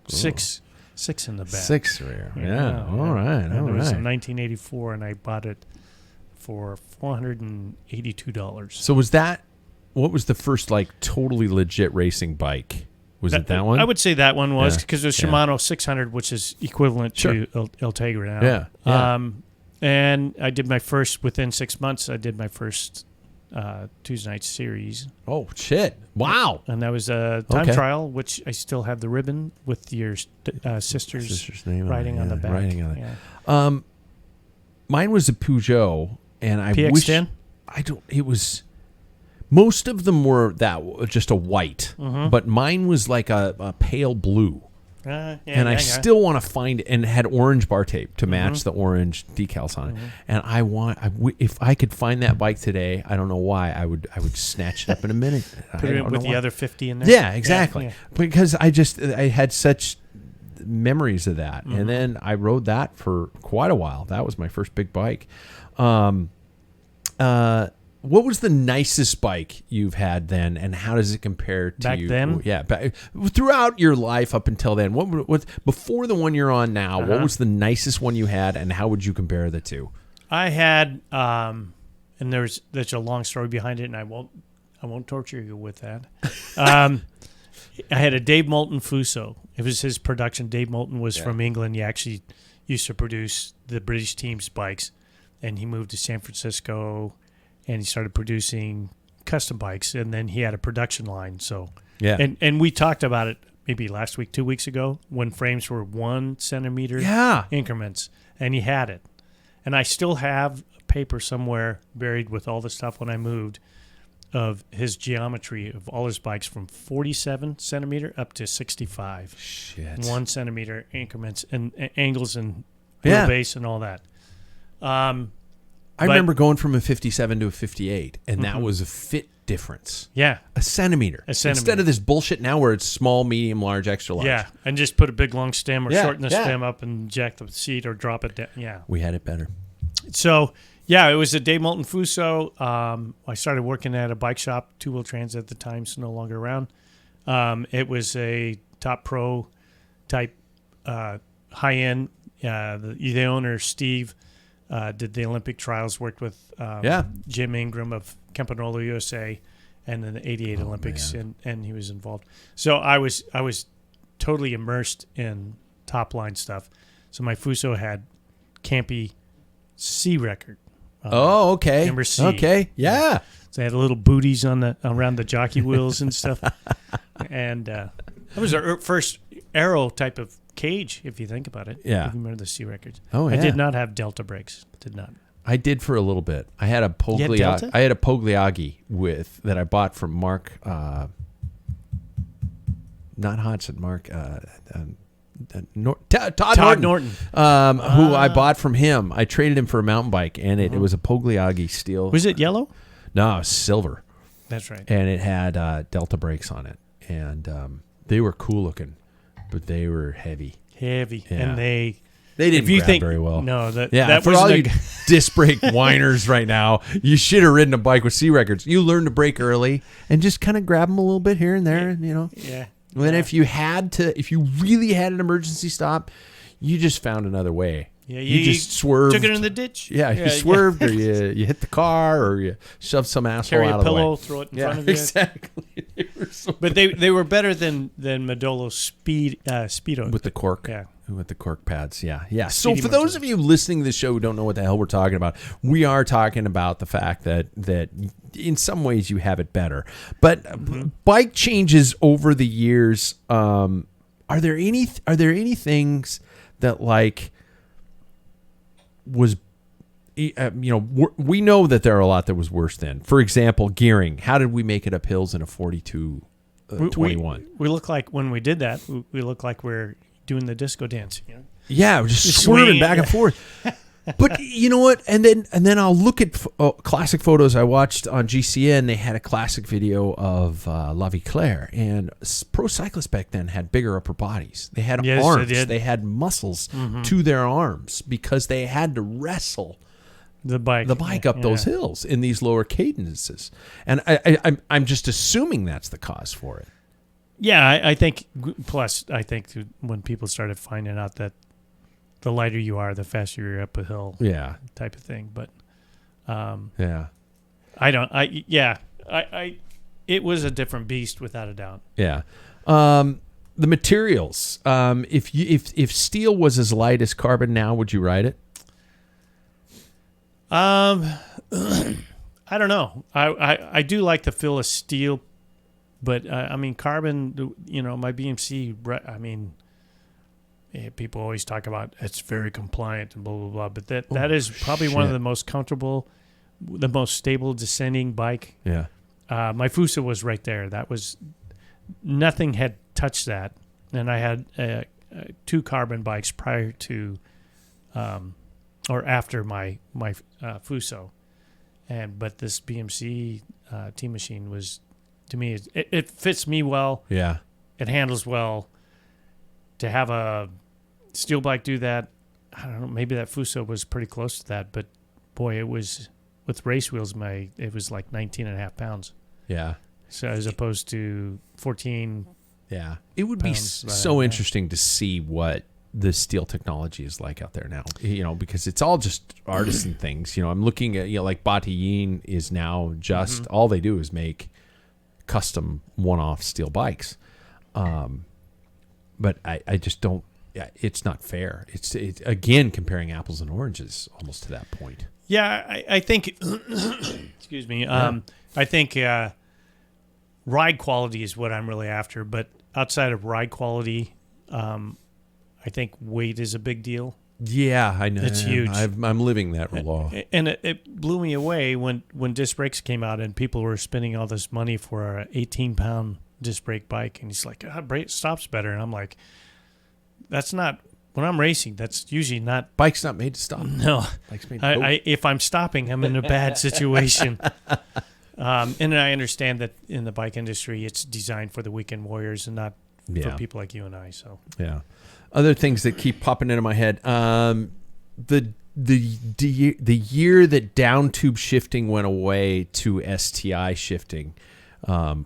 Six in the back. 6 rear. Yeah. All right. And it was in 1984, and I bought it for $482. So what was the first totally legit racing bike? Was it that one? I would say that one was because it was Shimano 600, which is equivalent to El Tegra now. Yeah. And I did my first, within 6 months, I did my first Tuesday night series. Oh, shit. Wow. And that was a time trial, which I still have the ribbon with your sister's name writing on the back. Writing on it. Yeah. Mine was a Peugeot, and I PX10? It was... Most of them were just a white, but mine was like a pale blue. I still want to find it, and it had orange bar tape to match the orange decals on it. And if I could find that bike today, I don't know why, I would snatch it up in a minute. Put it with the other 50 in there. Yeah, exactly. Yeah. Because I had such memories of that, and then I rode that for quite a while. That was my first big bike. What was the nicest bike you've had then, and how does it compare to back then? Yeah, throughout your life up until then. What before the one you're on now? What was the nicest one you had, and how would you compare the two? I had, and there's a long story behind it, and I won't torture you with that. I had a Dave Moulton Fuso. It was his production. Dave Moulton was from England. He actually used to produce the British team's bikes, and he moved to San Francisco. And he started producing custom bikes, and then he had a production line. So, and we talked about it maybe last week, 2 weeks ago, when frames were 1 centimeter increments, and he had it. And I still have paper somewhere buried with all the stuff when I moved of his geometry of all his bikes from 47 centimeter up to 65. Shit. 1 centimeter increments and angles and wheelbase and all that. I remember going from a 57 to a 58, and that was a fit difference. Yeah. A centimeter. Instead of this bullshit now where it's small, medium, large, extra large. Yeah, and just put a big long stem or shorten the stem up and jack the seat or drop it down. Yeah. We had it better. So, it was a Dave Moulton Fuso. I started working at a bike shop, Two Wheel Trans at the time, so no longer around. It was a top pro type high-end. The owner, Steve, did the Olympic trials, worked with Jim Ingram of Campanolo USA, and then the 88 Olympics, and he was involved. So I was totally immersed in top line stuff. So my Fuso had Campy C record. Okay. Number C. Okay, yeah. So they had little booties around the jockey wheels and stuff. And that was our first aero type of cage, if you think about it. Yeah. If you remember the C records. Oh, yeah. I did not have Delta brakes. Did not. I did for a little bit. I had a Pogliagi. I had a Pogliagi that I bought from Mark, not Hodgson, Mark, Todd Norton. Who I bought from him. I traded him for a mountain bike, and it was a Pogliagi steel. Was it yellow? No, it was silver. That's right. And it had Delta brakes on it, and they were cool looking, but they were heavy. Heavy, yeah. and they didn't grab very well. No, that for all you disc brake whiners right now, you should have ridden a bike with C records. You learn to brake early and just kind of grab them a little bit here and there, Yeah. And then if you really had an emergency stop, you just found another way. Yeah, you just swerved. Took it in the ditch. Yeah, you swerved, or you hit the car, or you shoved some asshole out of the way. Carry a pillow, throw it in front of you. Exactly. But they were better than Modolo's Speedo with the cork. Yeah. With the cork pads, yeah. So for those of you listening to the show who don't know what the hell we're talking about, we are talking about the fact that in some ways you have it better. But bike changes over the years. Are there any things that was we know that there are a lot that was worse then. For example, gearing. How did we make it up hills in a 42 21? We look like, when we did that, we look like we're doing the disco dance. Yeah, we're just swerving back and forth. But you know what? And then I'll look at classic photos I watched on GCN. They had a classic video of La Vie Claire, and pro cyclists back then had bigger upper bodies. They had arms. They had muscles to their arms because they had to wrestle the bike up those hills in these lower cadences. And I'm just assuming that's the cause for it. Yeah, I think. Plus, I think when people started finding out that the lighter you are, the faster you're up a hill. Yeah, type of thing. But it was a different beast without a doubt. Yeah. The materials. If steel was as light as carbon now, would you ride it? I don't know. I do like the feel of steel, but I mean carbon. My BMC. I mean. People always talk about it's very compliant and blah, blah, blah. But that is probably one of the most comfortable, the most stable descending bike. Yeah. My Fuso was right there. That was, nothing had touched that. And I had 2 carbon bikes prior to, or after my Fuso. But this BMC Team Machine was, to me, it fits me well. Yeah. It handles well. To have a steel bike do that, I don't know, maybe that Fuso was pretty close to that, but boy, it was, with race wheels, it was like 19 and a half pounds. Yeah. So as opposed to 14. Yeah. It would be so interesting to see what the steel technology is like out there now, because it's all just artisan things. I'm looking at, like Batilline is now just, all they do is make custom one-off steel bikes. But I just don't. Yeah, it's not fair. It's again comparing apples and oranges almost to that point. Yeah, I think. Excuse me. I think ride quality is what I'm really after. But outside of ride quality, I think weight is a big deal. Yeah, I know. It's huge. I'm living that law. And it blew me away when disc brakes came out and people were spending all this money for an 18-pound disc brake bike, and he's like, brake stops better, and I'm like, that's not, when I'm racing, that's usually not. Bike's not made to stop. No, bike's made to go. If I'm stopping, I'm in a bad situation. And I understand that in the bike industry, it's designed for the weekend warriors and not for people like you and I. So yeah, other things that keep popping into my head. The year that down tube shifting went away to STI shifting.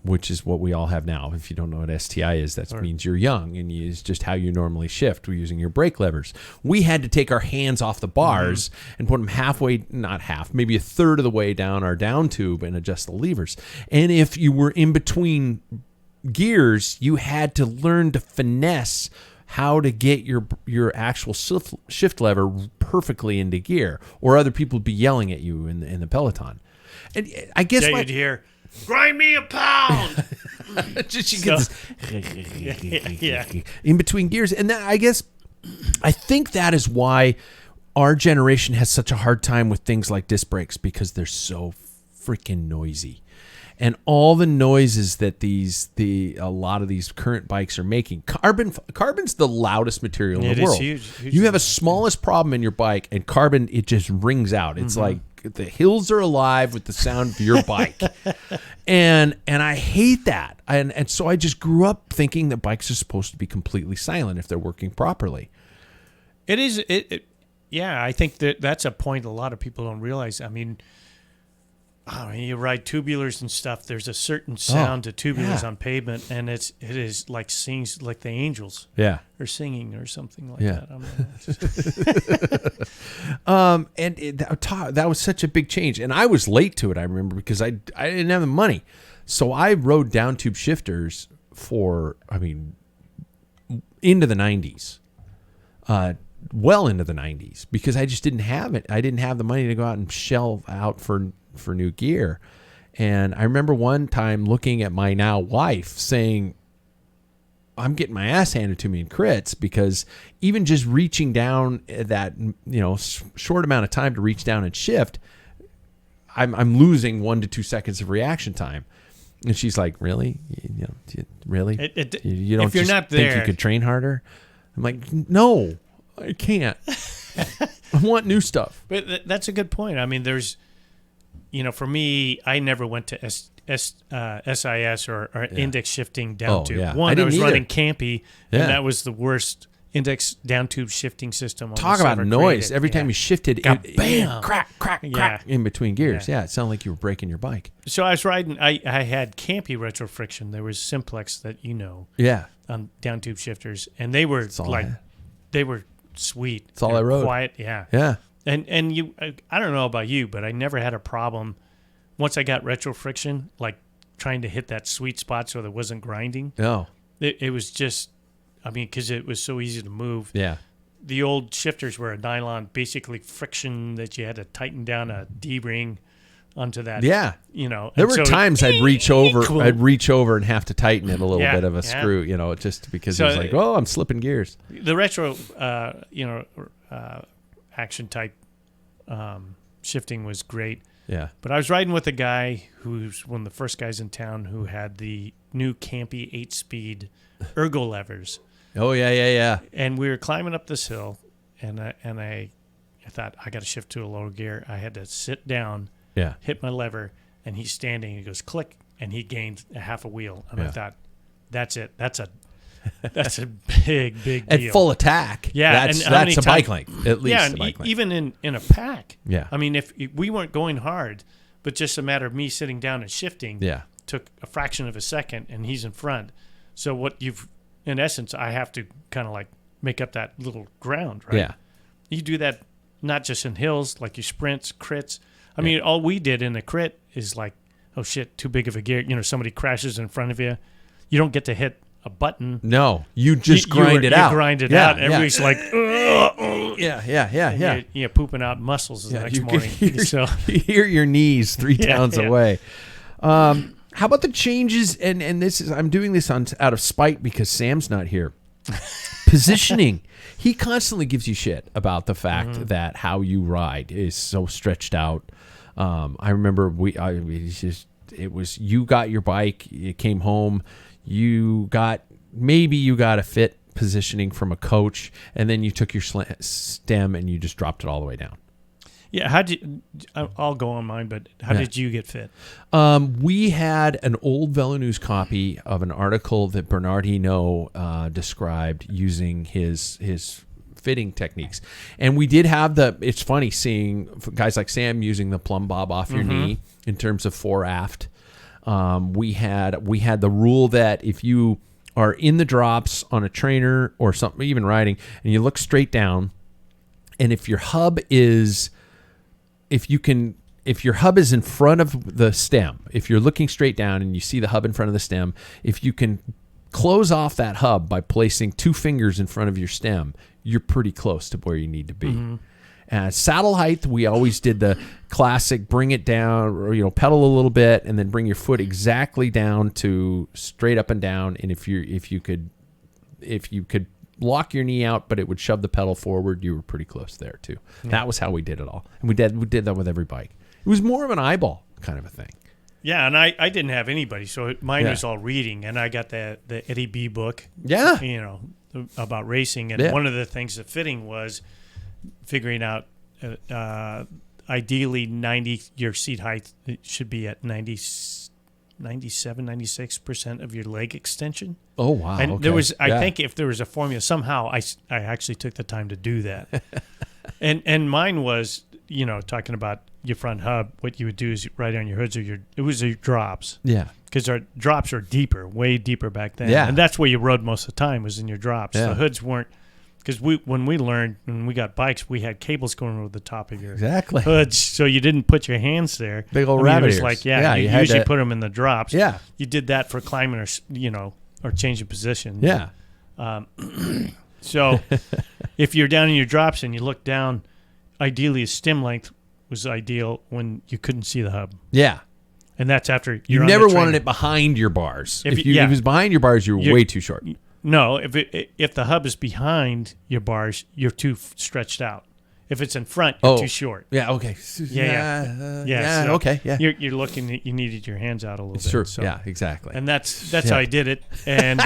Which is what we all have now. If you don't know what STI is, that means you're young, and it's just how you normally shift using your brake levers. We had to take our hands off the bars and put them halfway, not half, maybe a third of the way down our down tube and adjust the levers. And if you were in between gears, you had to learn to finesse how to get your actual shift lever perfectly into gear, or other people would be yelling at you in the peloton. And I guess you'd hear, grind me a pound. In between gears. And that, I think that is why our generation has such a hard time with things like disc brakes, because they're so freaking noisy. And all the noises that a lot of these current bikes are making. Carbon's the loudest material in the world. Huge. You have a smallest problem in your bike, and carbon, it just rings out. It's like the hills are alive with the sound of your bike. and I hate that. And so I just grew up thinking that bikes are supposed to be completely silent if they're working properly. It is. Yeah, I think that's a point a lot of people don't realize. I mean, you ride tubulars and stuff. There's a certain sound to tubulars on pavement, and it is like sings like the angels. Yeah, or singing or something like that. I don't know. That was such a big change, and I was late to it. I remember because I didn't have the money, so I rode down tube shifters into the 90s. Well into the 90s, because I just didn't have it. I didn't have the money to go out and shell out for new gear. And I remember one time looking at my now wife saying, I'm getting my ass handed to me in crits because even just reaching down that, short amount of time to reach down and shift, I'm losing 1 to 2 seconds of reaction time. And she's like, really? Really? You don't if you're just not think there, you could train harder? I'm like, no, I can't. I want new stuff. But that's a good point. I mean, there's, for me, I never went to SIS or index shifting down tube. Yeah. One, I was either. running Campy, and that was the worst index down tube shifting system. Talk about noise. Created. Every time you shifted, bam, crack, crack in between gears. Yeah, it sounded like you were breaking your bike. So I was riding. I had Campy retro friction. There was Simplex that Yeah. Down tube shifters, and they were they were sweet. That's all I rode. Quiet, yeah. Yeah. And I don't know about you, but I never had a problem once I got retro friction, like trying to hit that sweet spot so that it wasn't grinding. No. It was just, because it was so easy to move. Yeah. The old shifters were a nylon, basically friction that you had to tighten down a D-ring onto that. Yeah. There were times I'd reach over and have to tighten it a little bit of a screw, just because it was like, oh, I'm slipping gears. The retro, action type shifting was great. Yeah. But I was riding with a guy who's one of the first guys in town who had the new Campy 8-speed ergo levers. Oh, yeah. And we were climbing up this hill, and I thought, I got to shift to a lower gear. I had to sit down, hit my lever, and he's standing. He goes, click, and he gained a half a wheel. And I thought, that's it. That's a big deal. At full attack. Yeah. That's a bike length, at least. Yeah, and even in a pack. Yeah. I mean, if we weren't going hard, but just a matter of me sitting down and shifting took a fraction of a second, and he's in front. So in essence, I have to kind of like make up that little ground, right? Yeah. You do that not just in hills, like your sprints, crits. I mean, all we did in the crit is like, oh shit, too big of a gear. Somebody crashes in front of you. You don't get to hit a button. No, you just grind it out. You grind it out. Everybody's like, yeah. You're pooping out muscles the next morning. You hear your knees 3 towns away. How about the changes? And I'm doing this out of spite because Sam's not here. Positioning. He constantly gives you shit about the fact that how you ride is so stretched out. I remember it was you got your bike, you came home, you got a fit positioning from a coach, and then you took your stem and you just dropped it all the way down. Yeah, I'll go on mine, but how did you get fit? We had an old Velo News copy of an article that Bernard Hinault described using his fitting techniques. And we did have it's funny seeing guys like Sam using the plumb bob off your knee in terms of fore aft. We had the rule that if you are in the drops on a trainer or something, even riding, and you look straight down, and if your hub is in front of the stem, if you're looking straight down and you see the hub in front of the stem, if you can close off that hub by placing 2 fingers in front of your stem, you're pretty close to where you need to be. Saddle height, we always did the classic bring it down, or pedal a little bit and then bring your foot exactly down to straight up and down. And if you could lock your knee out, but it would shove the pedal forward, you were pretty close there too. Yeah. That was how we did it all. And we did that with every bike. It was more of an eyeball kind of a thing. Yeah, and I didn't have anybody, so mine was all reading, and I got the Eddie B book. Yeah. About racing, and one of the things that fitting was figuring out ideally 90 your seat height should be at 96% of your leg extension. Oh wow. And okay. there was I think if there was a formula, somehow I actually took the time to do that. and mine was talking about your front hub, what you would do is right on your hoods or your drops. Yeah. Because our drops are deeper, way deeper back then. Yeah. And that's where you rode most of the time was in your drops. Yeah. The hoods weren't, because when we got bikes, we had cables going over the top of your hoods, so you didn't put your hands there. Big old rabbit ears. It was like, you usually put them in the drops. Yeah. You did that for climbing or changing position. Yeah. So if you're down in your drops and you look down, ideally a stem length was ideal when you couldn't see the hub. Yeah. And that's after you never wanted it behind your bars. If it was behind your bars, you were way too short. No, if the hub is behind your bars, you're too stretched out. If it's in front, you're too short. Yeah. Okay. Yeah. So okay. Yeah. You're looking. You needed your hands out a little bit. Sure. So. Yeah. Exactly. And that's how I did it. And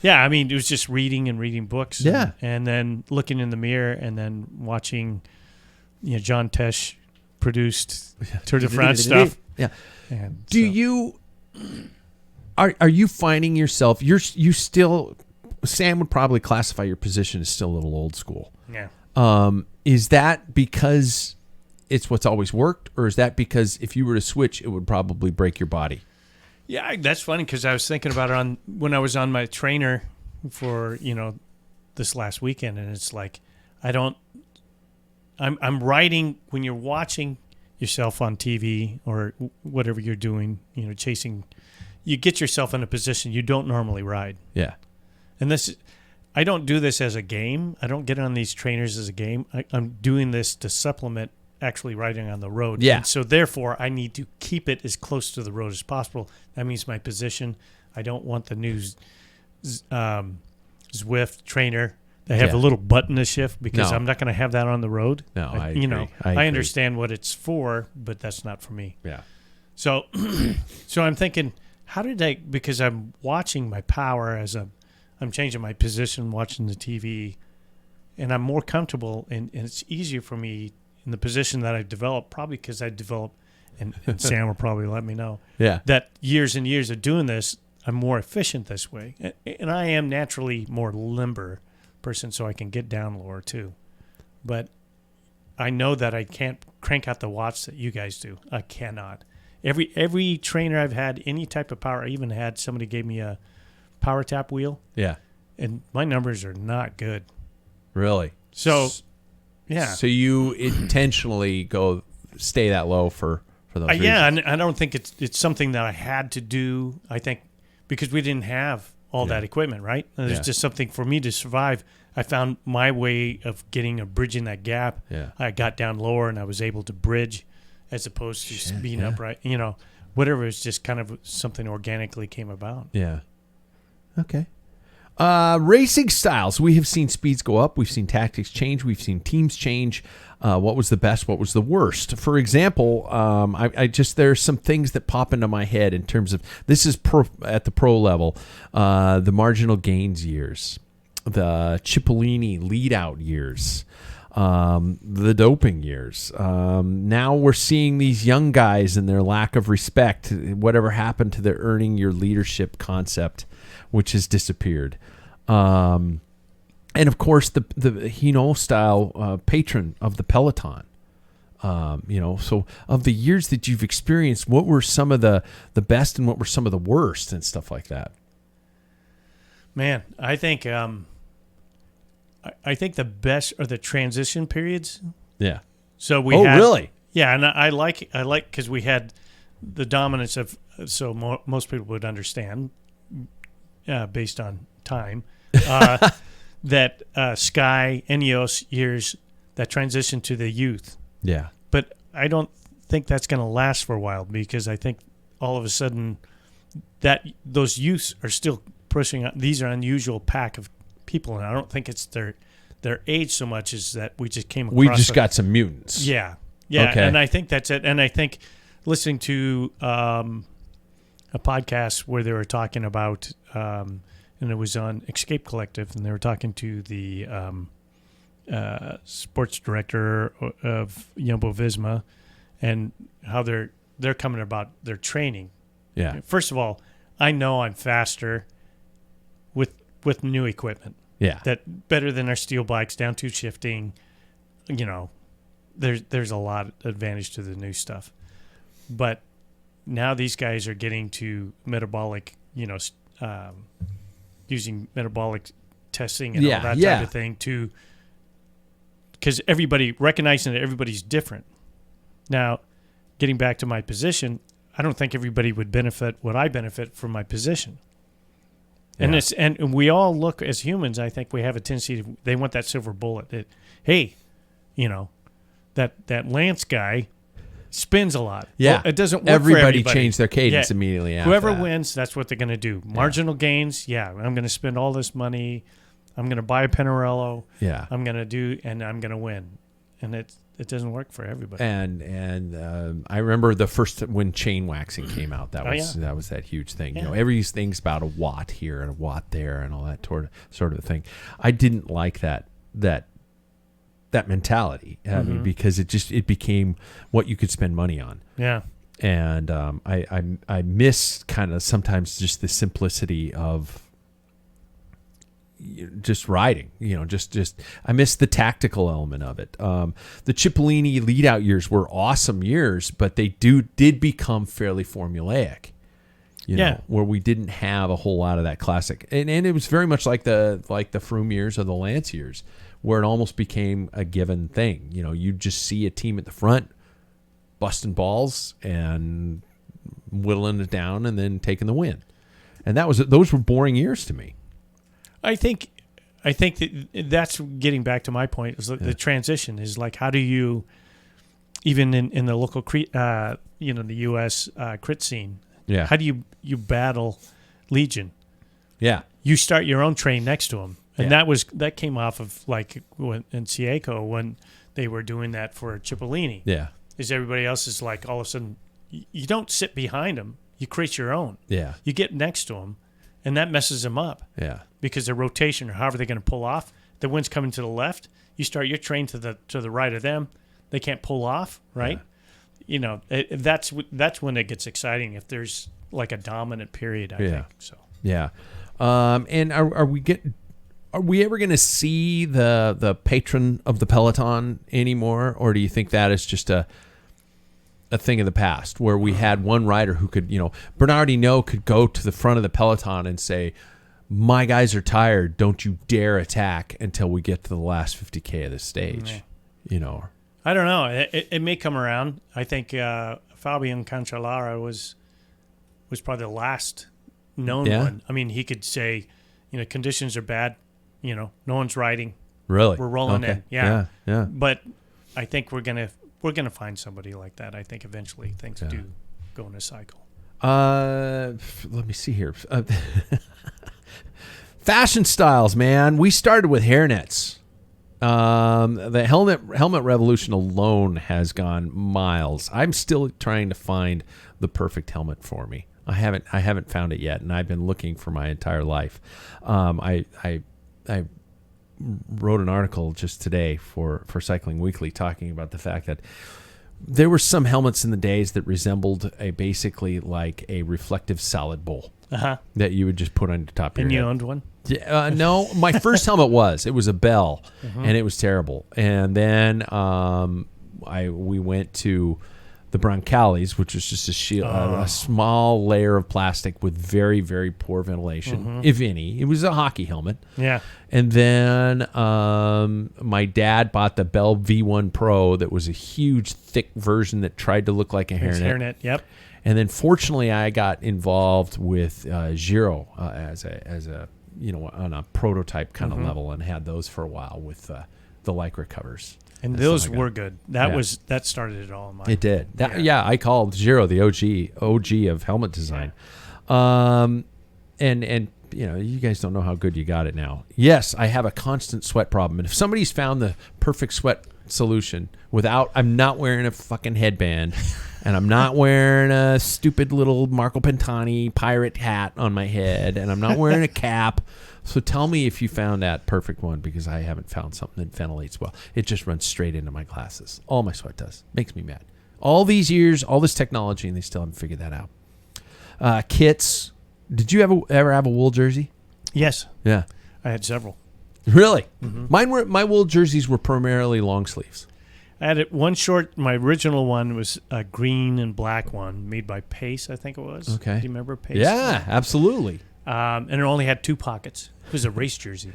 yeah, I mean, it was just reading books. Yeah. And then looking in the mirror, and then watching, John Tesh produced Tour de France stuff. Yeah. And Do you are you finding yourself? You still. Sam would probably classify your position as still a little old school. Yeah. Is that because it's what's always worked, or is that because if you were to switch, it would probably break your body? Yeah, that's funny because I was thinking about it when I was on my trainer for this last weekend, and it's like I'm writing when you're watching yourself on TV or whatever you're doing, chasing. You get yourself in a position you don't normally ride. Yeah, and I don't do this as a game. I don't get on these trainers as a game. I'm doing this to supplement actually riding on the road. Yeah. And so therefore, I need to keep it as close to the road as possible. That means my position. I don't want the new Zwift trainer to have a little button to shift because I'm not going to have that on the road. No, I agree. I I understand what it's for, but that's not for me. Yeah. So, so I'm thinking, because I'm watching my power as I'm changing my position, watching the TV, and I'm more comfortable, and it's easier for me in the position that I've developed, probably because I developed, and Sam will probably let me know, that years and years of doing this, I'm more efficient this way. And I am naturally more limber person, so I can get down lower too. But I know that I can't crank out the watts that you guys do. I cannot. Every trainer I've had, any type of power, I even had somebody gave me a power tap wheel. Yeah. And my numbers are not good. Really? So, yeah. So you intentionally stay that low for those reasons? Yeah, and I don't think it's something that I had to do. I think because we didn't have all that equipment, right? And it's just something for me to survive. I found my way of bridging that gap. Yeah. I got down lower and I was able to bridge as opposed to being upright. Whatever. It's just kind of something organically came about. Yeah. Okay. Racing styles. We have seen speeds go up. We've seen tactics change. We've seen teams change. What was the best? What was the worst? For example, there's some things that pop into my head in terms of this is at the pro level. The marginal gains years, the Cipollini lead out years, the doping years. Now we're seeing these young guys and their lack of respect. Whatever happened to their earning your leadership concept, which has disappeared. And of course, the Hinault style patron of the Peloton. So of the years that you've experienced, what were some of the best and what were some of the worst and stuff like that? Man, I think the best are the transition periods. Yeah. So we really? Yeah, and I like because we had the dominance of most people would understand based on time. That Sky, Ineos years that transition to the youth. Yeah. But I don't think that's going to last for a while because I think all of a sudden that those youths are still pushing out. These are unusual pack of people, and I don't think it's their age so much as that we just came across. We just got some mutants. Yeah. Yeah. Okay. And I think that's it. And I think listening to a podcast where they were talking about and it was on Escape Collective, and they were talking to the sports director of Jumbo-Visma and how they're coming about their training. Yeah. First of all, I know I'm faster with new equipment. Yeah. That better than our steel bikes, down to shifting. There's a lot of advantage to the new stuff. But now these guys are getting to metabolic, using metabolic testing and all that type of thing because recognizing that everybody's different. Now, getting back to my position, I don't think everybody would benefit what I benefit from my position. Yeah. And we all look as humans, I think we have a tendency they want that silver bullet that, hey, that Lance guy, spins a lot. Yeah. Well, it doesn't work Everybody for everybody. changed their cadence Yeah. immediately after Whoever that. wins, that's what they're going to do. Marginal gains, I'm going to spend all this money. I'm going to buy a Pinarello. Yeah. I'm going to do, and I'm going to win. And it doesn't work for everybody. And I remember the first when chain waxing came out. That was that huge thing. Yeah. Everything's about a watt here and a watt there and all that sort of thing. I didn't like that mentality because it became what you could spend money on. Yeah. And I miss kind of sometimes just the simplicity of just riding, just I miss the tactical element of it. The Cipollini lead out years were awesome years, but they did become fairly formulaic, where we didn't have a whole lot of that classic. And it was very much like the Froome years or the Lance years, where it almost became a given thing. You just see a team at the front busting balls and whittling it down and then taking the win. And those were boring years to me. I think that's getting back to my point. Is the transition is like, how do you, even in the local the U.S. crit scene, how do you battle Legion? Yeah, you start your own train next to them, and that came off of like in Cieco when they were doing that for Cipollini. Yeah, is everybody else is like all of a sudden you don't sit behind them, you create your own. Yeah, you get next to them, and that messes them up. Yeah. Because the rotation or however they're going to pull off, the wind's coming to the left. You start your train to the right of them. They can't pull off, right? Yeah. That's when it gets exciting if there's like a dominant period. I think so. Yeah. And are we ever going to see the patron of the peloton anymore, or do you think that is just a thing of the past where we had one rider who could, Bernard Hinault could go to the front of the peloton and say, my guys are tired. Don't you dare attack until we get to the last 50K of the stage. I don't know. It may come around. I think Fabian Cancellara was probably the last known one. I mean, he could say, conditions are bad. No one's riding. Really? We're rolling in. Yeah. But I think we're gonna find somebody like that. I think eventually things do go in a cycle. Let me see here. Fashion styles, man. We started with hairnets. The helmet revolution alone has gone miles. I'm still trying to find the perfect helmet for me. I haven't found it yet, and I've been looking for my entire life. I wrote an article just today for Cycling Weekly talking about the fact that there were some helmets in the days that resembled basically like a reflective salad bowl that you would just put on the top of your head. And you owned one? No, my first helmet it was a Bell, and it was terrible. And then we went to the Broncales, which was just a small layer of plastic with very, very poor ventilation, if any. It was a hockey helmet. Yeah. And then my dad bought the Bell V1 Pro that was a huge, thick version that tried to look like a hairnet. Hairnet, yep. And then fortunately I got involved with Giro as a on a prototype kind of level, and had those for a while with the Lycra covers. And those were good. That started it all. It did. I called Giro the OG of helmet design. And you guys don't know how good you got it now. Yes, I have a constant sweat problem, and if somebody's found the perfect sweat solution I'm not wearing a fucking headband, and I'm not wearing a stupid little Marco Pantani pirate hat on my head, and I'm not wearing a cap. So tell me if you found that perfect one, because I haven't found something that ventilates well. It just runs straight into my glasses. All my sweat does. Makes me mad. All these years, all this technology, and they still haven't figured that out. Kits. Did you ever have a wool jersey? Yes. Yeah. I had several. Really? Mm-hmm. My wool jerseys were primarily long sleeves. I had one short. My original one was a green and black one made by Pace, I think it was. Okay. Do you remember Pace? Yeah, absolutely. And it only had 2 pockets. It was a race jersey.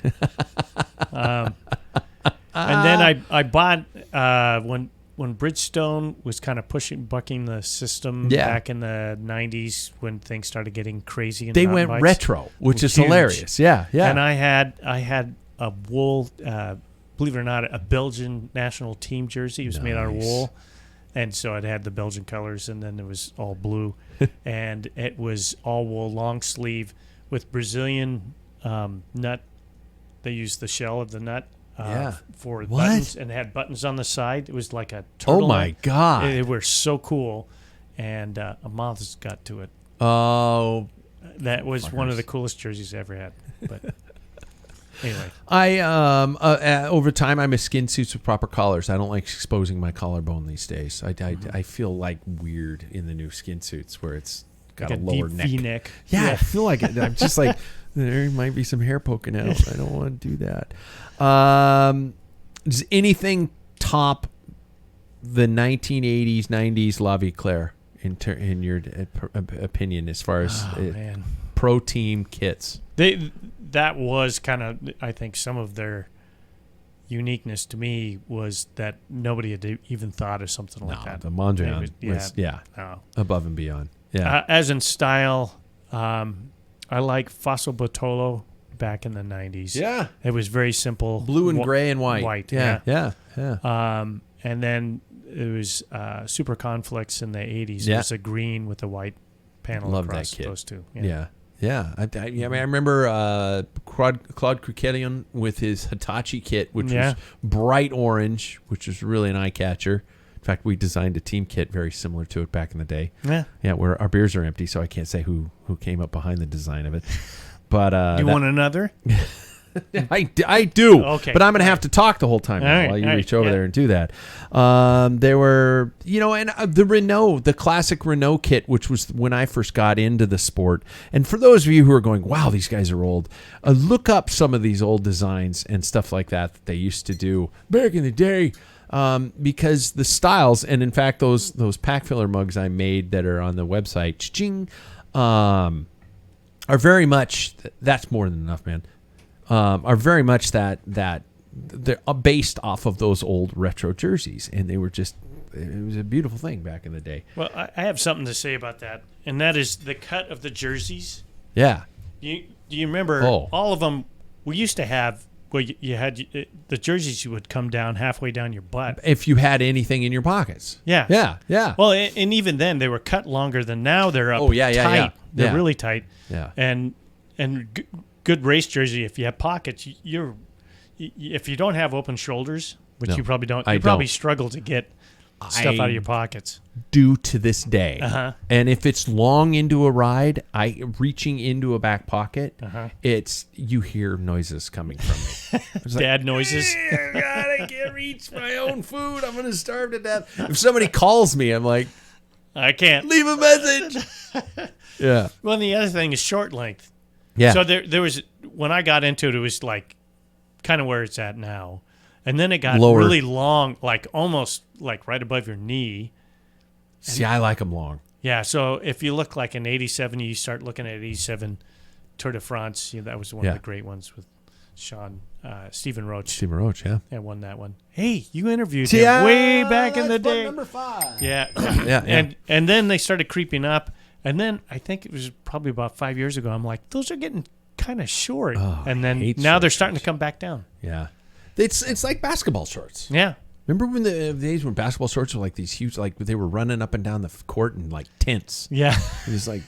And then I bought when Bridgestone was kind of bucking the system back in the 90s when things started getting crazy. They went bikes, retro, which is huge. Hilarious. Yeah, yeah. And I had a wool, believe it or not, a Belgian national team jersey. It was made out of wool. And so it had the Belgian colors, and then it was all blue. And it was all wool, long sleeve with Brazilian nut. They used the shell of the nut for buttons, and it had buttons on the side. It was like a turtle. Oh, my God. They were so cool. And a moth's got to it. Oh. That was one of the coolest jerseys I ever had. But anyway. Over time, I miss skin suits with proper collars. I don't like exposing my collarbone these days. I feel like weird in the new skin suits where it's got like a lower deep neck. V-neck. Yeah, I feel like it. I'm just like, there might be some hair poking out. I don't want to do that. Does anything top the 1980s, 90s La Vie Claire in your opinion as far as pro team kits? That was kind of, I think, some of their uniqueness to me was that nobody had even thought of something like that. The Mondrian was above and beyond. Yeah. As in style, I like Fossil Botolo back in the 90s. Yeah. It was very simple. Blue and gray and white. White, yeah. And then it was Super Conflicts in the 80s. Yeah. It was a green with a white panel Love across that kit. those two. Yeah. I remember Claude Croquetion with his Hitachi kit, which was bright orange, which was really an eye catcher. In fact, we designed a team kit very similar to it back in the day. Yeah, where our beers are empty, so I can't say who came up behind the design of it. But you want another? I do. Okay. But I'm going to have to talk the whole time while you reach over there and do that. There were, and the classic Renault kit, which was when I first got into the sport. And for those of you who are going, wow, these guys are old, look up some of these old designs and stuff like that they used to do back in the day. Because the styles, and in fact, those Packfiller mugs I made that are on the website, are very much, that's more than enough, man. Are very much that they're based off of those old retro jerseys, and they were just, it was a beautiful thing back in the day. Well, I have something to say about that, and that is the cut of the jerseys. Yeah. Do you remember all of them? We used to have, you had the jerseys you would come down halfway down your butt. If you had anything in your pockets. Yeah. Yeah. Well, and even then, they were cut longer than now. They're up tight. Yeah. They're really tight. Yeah. And good race jersey, if you have pockets, if you don't have open shoulders, which you probably don't, you probably struggle to get stuff out of your pockets. Do to this day. And if it's long into a ride, reaching into a back pocket, you hear noises coming from me. Dad noises. Oh God, I can't reach my own food. I'm going to starve to death. If somebody calls me, I'm like, I can't. Leave a message. Yeah. Well, and the other thing is short length. Yeah. So there was, when I got into it, it was like kind of where it's at now. And then it got really long, like almost like right above your knee. See, I like them long. Yeah. So if you look like an 87, you start looking at 87 Tour de France. That was one of the great ones with Stephen Roach. Stephen Roach, yeah. Yeah, won that one. Hey, you interviewed him way back in the day. Number 5. Yeah. Yeah. And then they started creeping up. And then I think it was probably about 5 years ago, I'm like, those are getting kind of short. And then now they're starting to come back down. Yeah. It's like basketball shorts. Yeah. Remember when the days when basketball shorts were like these huge, like they were running up and down the court in like tents. Yeah. It was like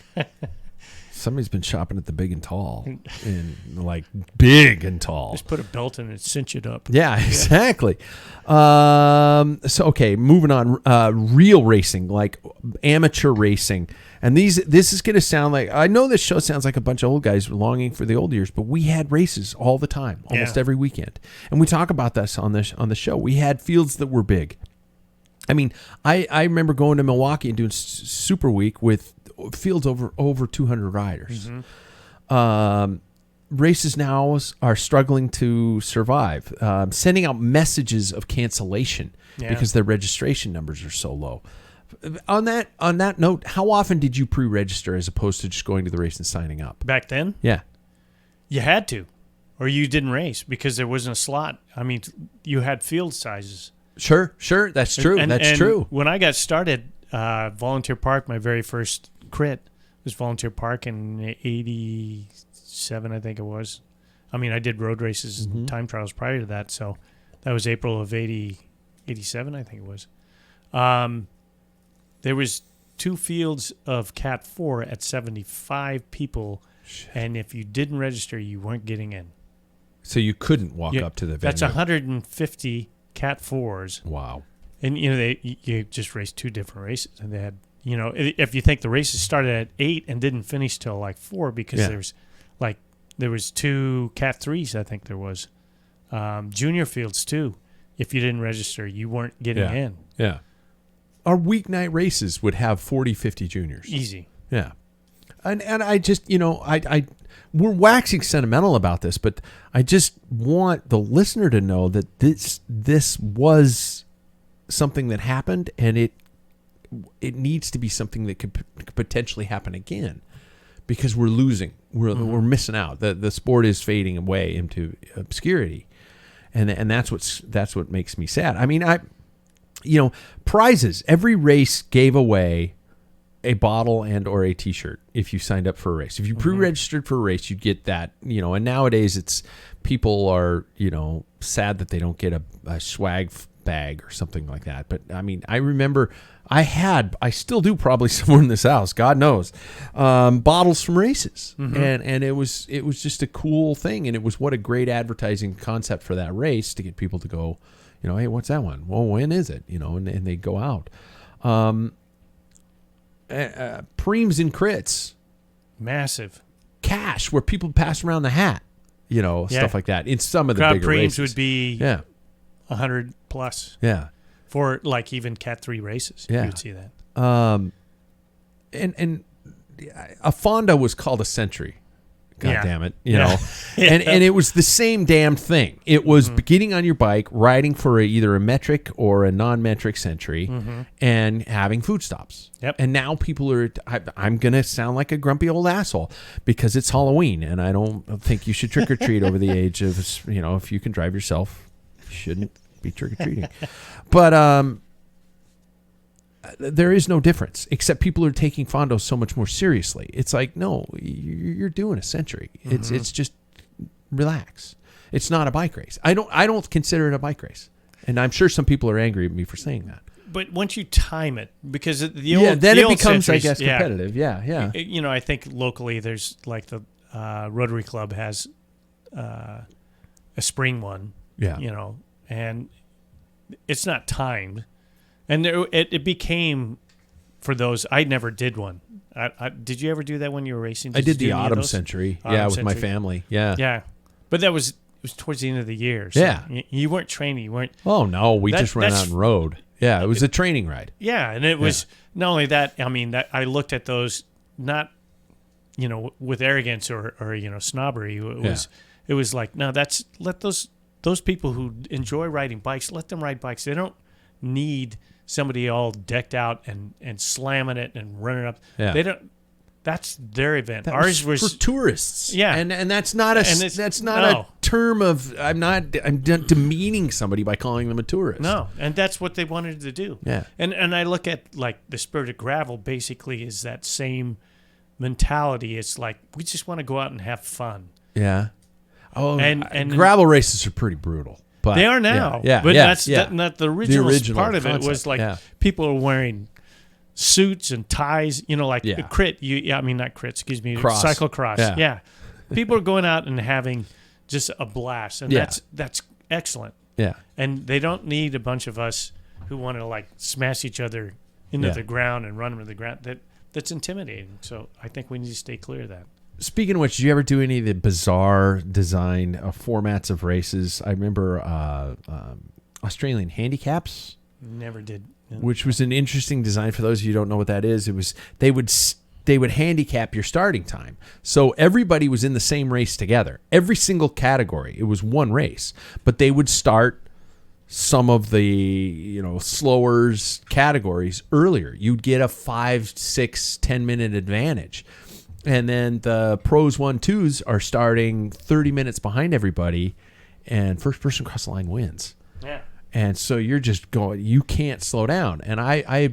somebody's been shopping at the Big and Tall, and like Big and Tall. Just put a belt in it, cinch it up. Yeah, exactly. So okay, moving on. Real racing, like amateur racing, and this is going to sound like, I know this show sounds like a bunch of old guys longing for the old years, but we had races all the time, almost every weekend, and we talk about this on the show. We had fields that were big. I mean, I remember going to Milwaukee and doing Super Week with fields over 200 riders. Races now are struggling to survive, sending out messages of cancellation because their registration numbers are so low. On that note, how often did you pre-register as opposed to just going to the race and signing up? Back then? Yeah. You had to, or you didn't race because there wasn't a slot. I mean, you had field sizes. Sure. That's true. That's true. When I got started, Volunteer Park, my very first crit was Volunteer Park in 87, I think it was. I mean, I did road races and time trials prior to that, so that was April of 87, I think it was. there was 2 fields of Cat 4 at 75 people, and if you didn't register, you weren't getting in. So you couldn't walk up to the venue. That's 150 Cat 4s. Wow. And, you just raced 2 different races. And they had, if you think the races started at 8 and didn't finish till like 4 because there was 2 Cat 3s, I think there was. Junior fields, too. If you didn't register, you weren't getting in. Yeah. Our weeknight races would have 40, 50 juniors. Easy. Yeah. And I just, we're waxing sentimental about this, but I just want the listener to know that this was something that happened, and it needs to be something that could potentially happen again, because we're losing, we're missing out. The sport is fading away into obscurity, and that's what makes me sad. I mean, prizes. Every race gave away a bottle and or a T-shirt if you signed up for a race. If you pre-registered for a race, you'd get that. And nowadays it's people are sad that they don't get a swag bag or something like that. But I mean, I remember I still do probably somewhere in this house, God knows, bottles from races, and it was just a cool thing, and it was what a great advertising concept for that race to get people to go. Hey, what's that one? Well, when is it? And they go out. Preems and crits. Massive. Cash, where people pass around the hat, stuff like that. In some of the crowd bigger preems races. would be 100 plus. Yeah. For like even Cat 3 races. Yeah. You would see that. And a Fonda was called a Century. God damn it, Yeah. and it was the same damn thing. It was getting on your bike, riding for either a metric or a non-metric century, and having food stops. Yep. And now people are. I'm gonna sound like a grumpy old asshole because it's Halloween, and I don't think you should trick or treat over the age of if you can drive yourself, you shouldn't be trick or treating. But there is no difference, except people are taking Fondos so much more seriously. It's like, no, you're doing a century. It's just relax. It's not a bike race. I don't consider it a bike race, and I'm sure some people are angry at me for saying that. But once you time it, because then it becomes, centuries, I guess, competitive. Yeah. I think locally there's like the Rotary Club has a spring one. Yeah. And it's not timed. And it became, for those, I never did one. Did you ever do that when you were racing? I did the autumn century. With my family. Yeah. Yeah. But it was towards the end of the year. So yeah. You weren't training. You weren't. Oh, no. We just ran out and rode. Yeah. It was a training ride. Yeah. And it was not only that, I mean, that I looked at those not, with arrogance or snobbery. It was like, no, let those people who enjoy riding bikes, let them ride bikes. They don't need somebody all decked out and slamming it and running up. Yeah. They don't. That's their event. That Ours was for tourists. Yeah, and that's not a term of I'm demeaning somebody by calling them a tourist. No, and that's what they wanted to do. Yeah, and I look at like the Spirit of Gravel basically is that same mentality. It's like we just want to go out and have fun. Yeah. Oh, and gravel races are pretty brutal. But they are now. Yeah. But that's not the original part of concept. It was like people are wearing suits and ties, a crit. I mean, not crit, excuse me, cyclocross. Yeah. People are going out and having just a blast. And that's excellent. Yeah. And they don't need a bunch of us who want to like smash each other into the ground and run them to the ground. That's intimidating. So I think we need to stay clear of that. Speaking of which, did you ever do any of the bizarre design formats of races? I remember Australian handicaps. Never did. Which was an interesting design. For those of you who don't know what that is, it was they would handicap your starting time. So everybody was in the same race together. Every single category. It was one race. But they would start some of the slower categories earlier. You'd get a 5, 6, 10-minute advantage. And then the pros 1-2s are starting 30 minutes behind everybody, and first person across the line wins. Yeah. And so you're just going, you can't slow down. And I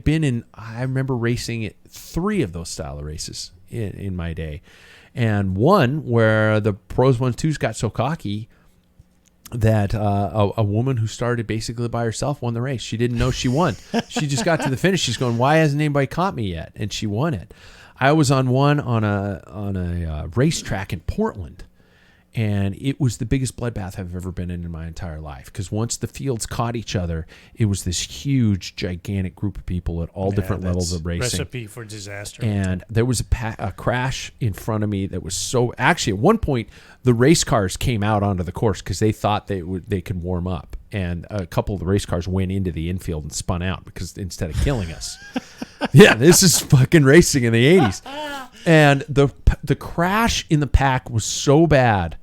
remember racing 3 of those style of races in my day. And one where the pros 1-2s got so cocky, that a woman who started basically by herself won the race. She didn't know she won. She just got to the finish. She's going, why hasn't anybody caught me yet? And she won it. I was on one on a racetrack in Portland, and it was the biggest bloodbath I've ever been in my entire life. Because once the fields caught each other, it was this huge, gigantic group of people at all different levels of racing. Recipe for disaster. And there was a crash in front of me that was so. Actually, at one point, the race cars came out onto the course because they thought they could warm up, and a couple of the race cars went into the infield and spun out because instead of killing us. Yeah, this is fucking racing in the 80s. And the crash in the pack was so bad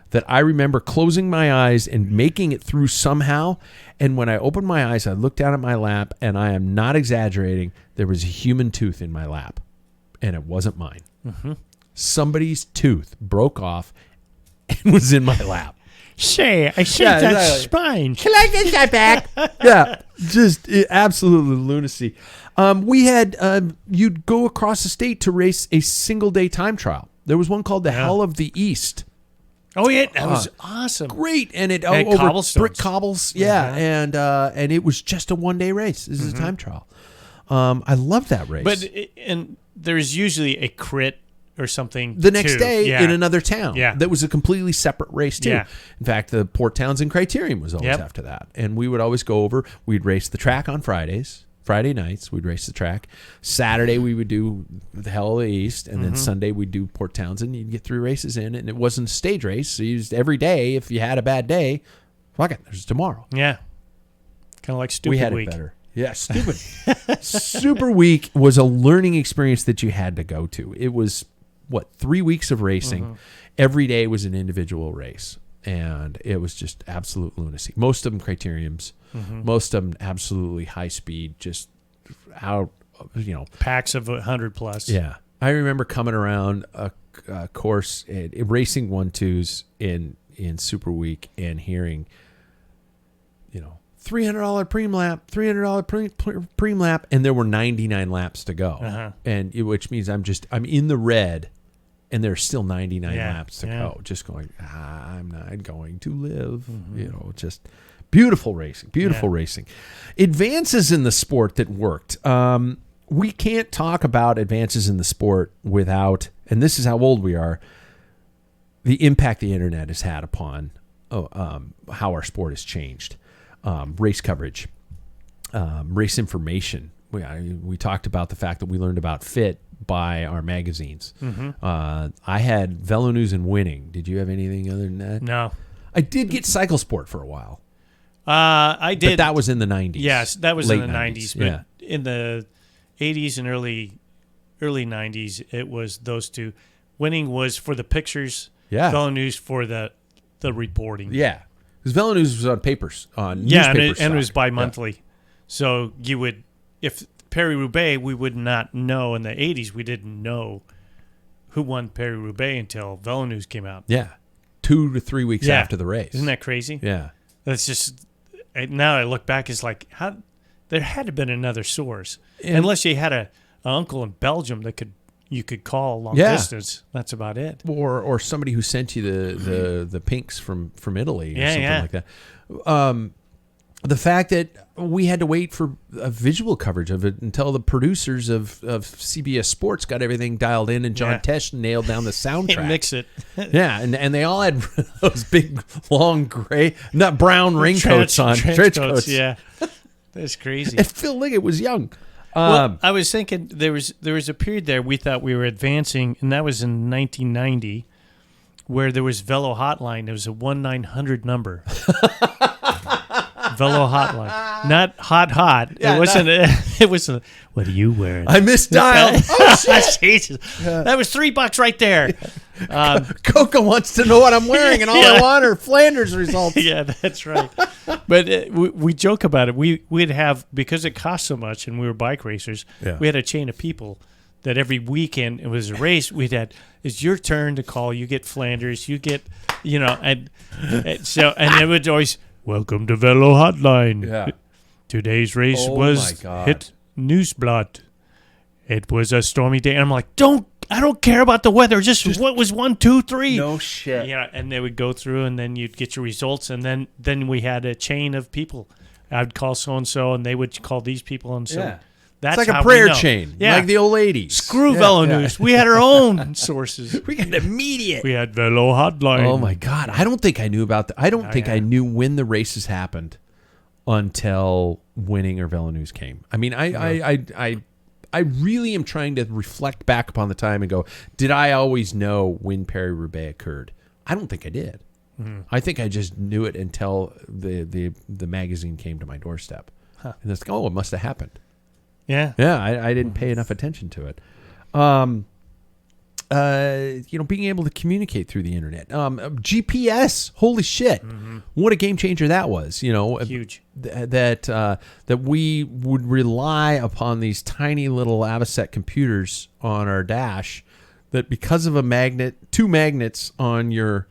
that I remember closing my eyes and making it through somehow. And when I opened my eyes, I looked down at my lap, and I am not exaggerating, there was a human tooth in my lap, and it wasn't mine. Mm-hmm. Somebody's tooth broke off and was in my lap. Say, I shaved that spine. Can I get that back? Yeah, just absolutely lunacy. We had, you'd go across the state to race a single-day time trial. There was one called the Hell of the East. Oh, yeah, that was awesome. Great. And it had over cobblestones. brick cobbles. Yeah, and it was just a one-day race. This is a time trial. I love that race. But and there's usually a crit or something the next day in another town. Yeah. That was a completely separate race, too. Yeah. In fact, the Port Townsend Criterium was always after that. And we would always go over. We'd race the track on Fridays. Friday nights, we'd race the track. Saturday, we would do the Hell of the East. And then Sunday, we'd do Port Townsend. You'd get 3 races in. And it wasn't a stage race. So you used every day. If you had a bad day, fuck it, there's tomorrow. Yeah. Kind of like Stupid Week. We had it better. Yeah, stupid. Super Week was a learning experience that you had to go to. It was, 3 weeks of racing. Every day was an individual race. And it was just absolute lunacy. Most of them criteriums. Most of them absolutely high speed, just out, Packs of 100 plus. Yeah. I remember coming around a course, racing 1-2s in Super Week and hearing, $300 preem lap, $300 preem lap, and there were 99 laps to go. And which means I'm in the red, and there's still 99 laps to go. Just going, I'm not going to live. Just beautiful racing, racing. Advances in the sport that worked. We can't talk about advances in the sport without, and this is how old we are, the impact the internet has had upon how our sport has changed. Race coverage, race information. We talked about the fact that we learned about fit by our magazines. I had Velo News and Winning. Did you have anything other than that? No. I did get Cycle Sport for a while. I did. But that was in the 90s. Yes, that was Late in the 90s. But in the 80s and early 90s, it was those two. Winning was for the pictures. Yeah. Velo News for the reporting. Yeah. Because Velo News was on papers, on newspapers. And it was bi-monthly. Yeah. So you would, if Paris-Roubaix, we would not know in the 80s. We didn't know who won Paris-Roubaix until Velo News came out. Yeah. 2 to 3 weeks after the race. Isn't that crazy? Yeah. That's just, now I look back, it's like, how there had to have been another source. Unless you had an uncle in Belgium that you could call long distance. That's about it. Or somebody who sent you the pinks from Italy or something like that. The fact that we had to wait for a visual coverage of it until the producers of CBS Sports got everything dialed in and John Tesh nailed down the soundtrack. Mix it. Yeah, and they all had those big, long gray, not brown raincoats on. Trench coats. Yeah. That's crazy. And Phil Liggett was young. Well, I was thinking there was a period there we thought we were advancing, and that was in 1990, where there was Velo Hotline. There was a 1-900 number. Velo Hotline, not hot. Yeah, it wasn't. It was. What are you wearing? I misdialed. Oh shit! Jesus. That was $3 right there. Coca wants to know what I'm wearing, and all I want are Flanders results. Yeah, that's right. But we joke about it. We'd have, because it cost so much, and we were bike racers. Yeah. We had a chain of people that every weekend it was a race. It's your turn to call. You get Flanders. You get, and it would always. Welcome to Velo Hotline. Yeah. Today's race was hit Nieuwsblad. It was a stormy day. And I'm like, don't I don't care about the weather. Just what was 1, 2, 3. No shit. Yeah, and they would go through, and then you'd get your results, and then we had a chain of people. I'd call so and so, and they would call these people, and so. Yeah. That's it's like how a prayer we know. chain, Yeah. like the old ladies. Screw Velo News. We had our own sources. We got immediate. We had Velo Hotline. Oh my God! I don't think I knew about that. I don't think I knew when the races happened until Winning or Velo News came. I mean, I really am trying to reflect back upon the time and go, did I always know when Paris-Roubaix occurred? I don't think I did. Mm-hmm. I think I just knew it until the magazine came to my doorstep, and it's like, oh, it must have happened. Yeah. Yeah, I didn't pay enough attention to it. Being able to communicate through the internet. GPS, holy shit. Mm-hmm. What a game changer that was. Huge. That we would rely upon these tiny little Avocet computers on our dash that because of two magnets on your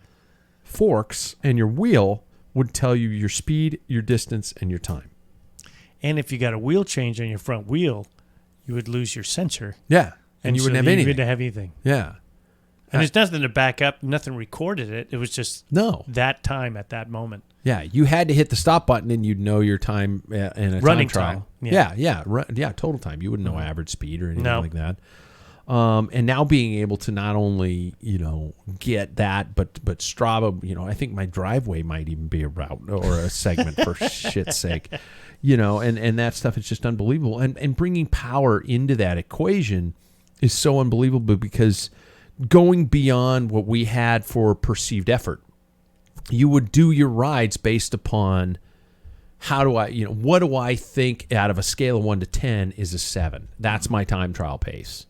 forks and your wheel would tell you your speed, your distance, and your time. And if you got a wheel change on your front wheel, you would lose your sensor. Yeah. And you wouldn't have anything. You wouldn't have anything. Yeah. And there's nothing to back up. Nothing recorded it. It was just that time at that moment. Yeah. You had to hit the stop button and you'd know your time in a running time trial. Yeah. Total time. You wouldn't know average speed or anything like that. And now being able to not only, get that, but Strava, I think my driveway might even be a route or a segment for shit's sake. And that stuff is just unbelievable. And bringing power into that equation is so unbelievable because going beyond what we had for perceived effort, you would do your rides based upon what do I think out of a scale of 1 to 10 is a 7. That's my time trial pace.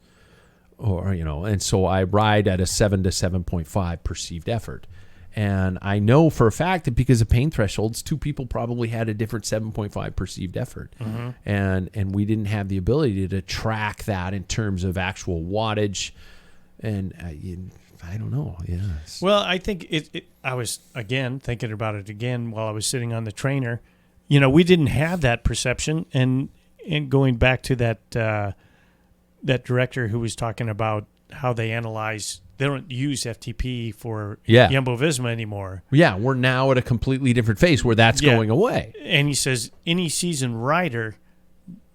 And so I ride at a 7 to 7.5 perceived effort. And I know for a fact that because of pain thresholds, two people probably had a different 7.5 perceived effort. Mm-hmm. And we didn't have the ability to track that in terms of actual wattage. And I don't know. Yeah. Well, I think I was, again, thinking about it again while I was sitting on the trainer. We didn't have that perception. And going back to that director who was talking about how they analyze, they don't use FTP for Jumbo-Visma anymore. Yeah, we're now at a completely different phase where that's going away. And he says any seasoned rider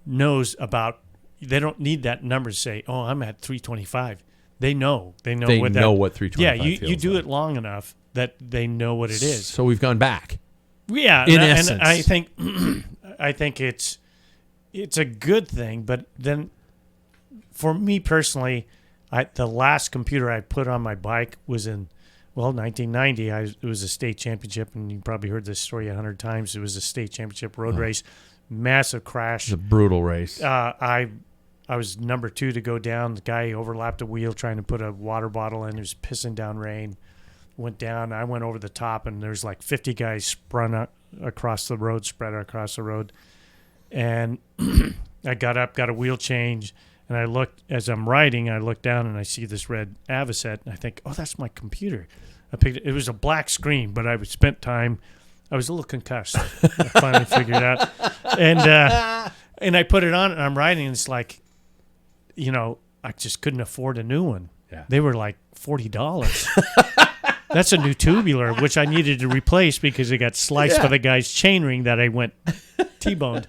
knows about, they don't need that number to say, oh, I'm at 325. They know. They know what 325 feels you do like. it long enough that they know what it is. So we've gone back. Yeah, in essence. And I think it's a good thing, but then for me personally, the last computer I put on my bike was in, 1990. It was a state championship, and you probably heard this story 100 times. It was a state championship road race, massive crash. It was a brutal race. I was number 2 to go down. The guy overlapped a wheel trying to put a water bottle in. It was pissing down rain. Went down. I went over the top, and there's like 50 guys spread across the road. And I got up, got a wheel change. And I looked, as I'm riding, I look down and I see this red Avocet, and I think, oh, that's my computer. I picked it. It was a black screen, but I spent time. I was a little concussed. I finally figured it out. And I put it on, and I'm riding, and it's like, I just couldn't afford a new one. Yeah. They were like $40. That's a new tubular, which I needed to replace because it got sliced by the guy's chainring that I went T-boned.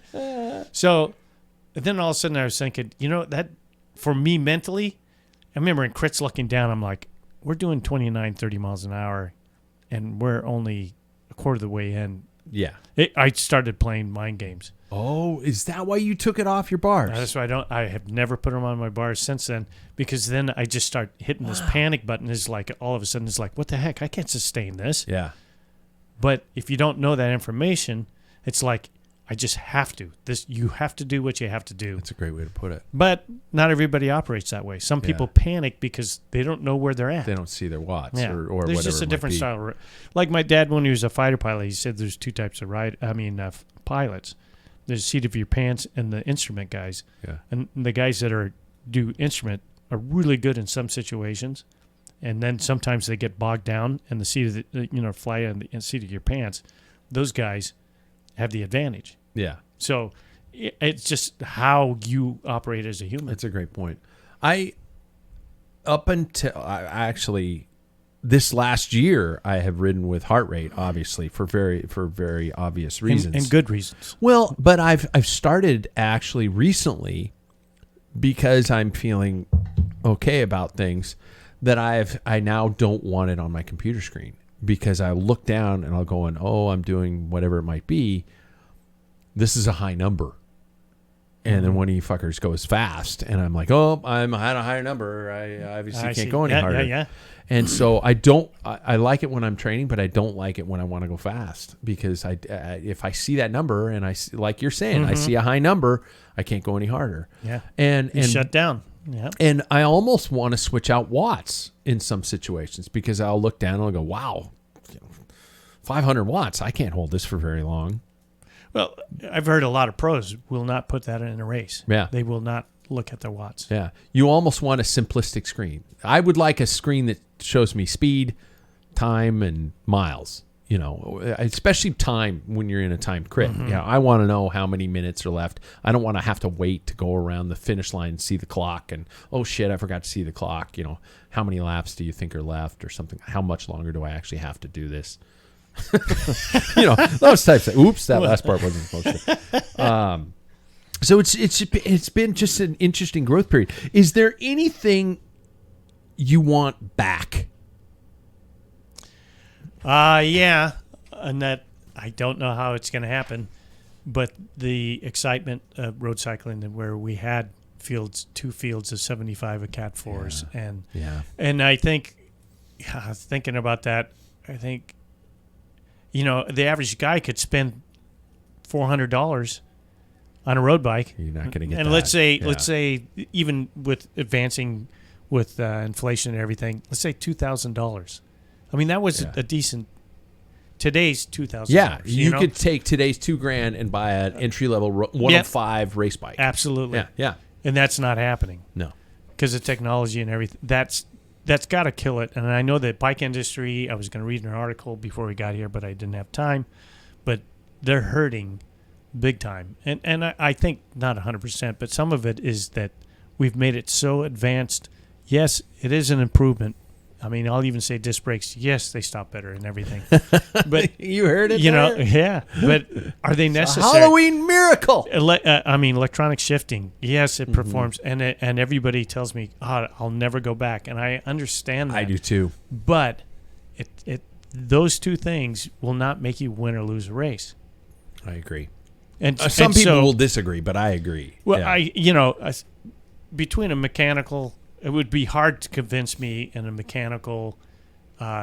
So... And then all of a sudden I was thinking, that for me mentally, I remember in crits looking down, I'm like, we're doing 29, 30 miles an hour, and we're only a quarter of the way in. Yeah. I started playing mind games. Oh, is that why you took it off your bars? That's why I have never put them on my bars since then, because then I just start hitting this panic button. It's like, all of a sudden it's like, what the heck? I can't sustain this. Yeah. But if you don't know that information, it's like, I just have to. You have to do what you have to do. That's a great way to put it. But not everybody operates that way. Some people panic because they don't know where they're at. They don't see their watts or There's whatever. There's just a different style. Like my dad, when he was a fighter pilot, he said there's 2 types of pilots. There's the seat of your pants and the instrument guys. Yeah. And the guys that do instrument are really good in some situations, and then sometimes they get bogged down in the seat of the fly in the seat of your pants. Those guys have the advantage. Yeah. So it's just how you operate as a human. That's a great point. I up until I actually this last year, I have ridden with heart rate, obviously for very obvious reasons and good reasons. Well, but I've started actually recently because I'm feeling okay about things that I now don't want it on my computer screen because I look down and I'll go and I'm doing whatever it might be. This is a high number. And then one of you fuckers goes fast, and I'm like, I'm at a higher number. I obviously can't go any harder. Yeah. And so I like it when I'm training, but I don't like it when I want to go fast because if I see that number and like you're saying, I see a high number, I can't go any harder. Yeah. And shut down. Yeah. And I almost want to switch out watts in some situations because I'll look down and I'll go, wow, 500 watts. I can't hold this for very long. Well, I've heard a lot of pros will not put that in a race. Yeah. They will not look at their watts. Yeah. You almost want a simplistic screen. I would like a screen that shows me speed, time, and miles, especially time when you're in a timed crit. Mm-hmm. Yeah. I want to know how many minutes are left. I don't want to have to wait to go around the finish line and see the clock and, oh shit, I forgot to see the clock. How many laps do you think are left or something? How much longer do I actually have to do this? Those types of oops, that last part wasn't supposed to. So it's been just an interesting growth period. Is there anything you want back? Yeah, and that I don't know how it's going to happen, but the excitement of road cycling where we had two fields of 75 of Cat 4s, and I think thinking about that, I think. The average guy could spend $400 on a road bike. You're not going to get and that. let's say even with advancing with inflation and everything, let's say $2,000. I mean, that was a decent today's $2,000. Yeah, you could take today's $2,000 and buy an entry level 105 race bike. Absolutely. Yeah. And that's not happening. No, because of technology and everything. That's got to kill it. And I know that bike industry, I was going to read an article before we got here, but I didn't have time. But they're hurting big time. And I think not 100%, but some of it is that we've made it so advanced. Yes, it is an improvement. I mean, I'll even say disc brakes. Yes, they stop better and everything. But you heard it, yeah. But are they necessary? A Halloween miracle. Electronic shifting. Yes, it performs, and everybody tells me, I'll never go back, and I understand that. I do too. But those two things will not make you win or lose a race. I agree. And some people will disagree, but I agree. Well, between a mechanical. It would be hard to convince me in a mechanical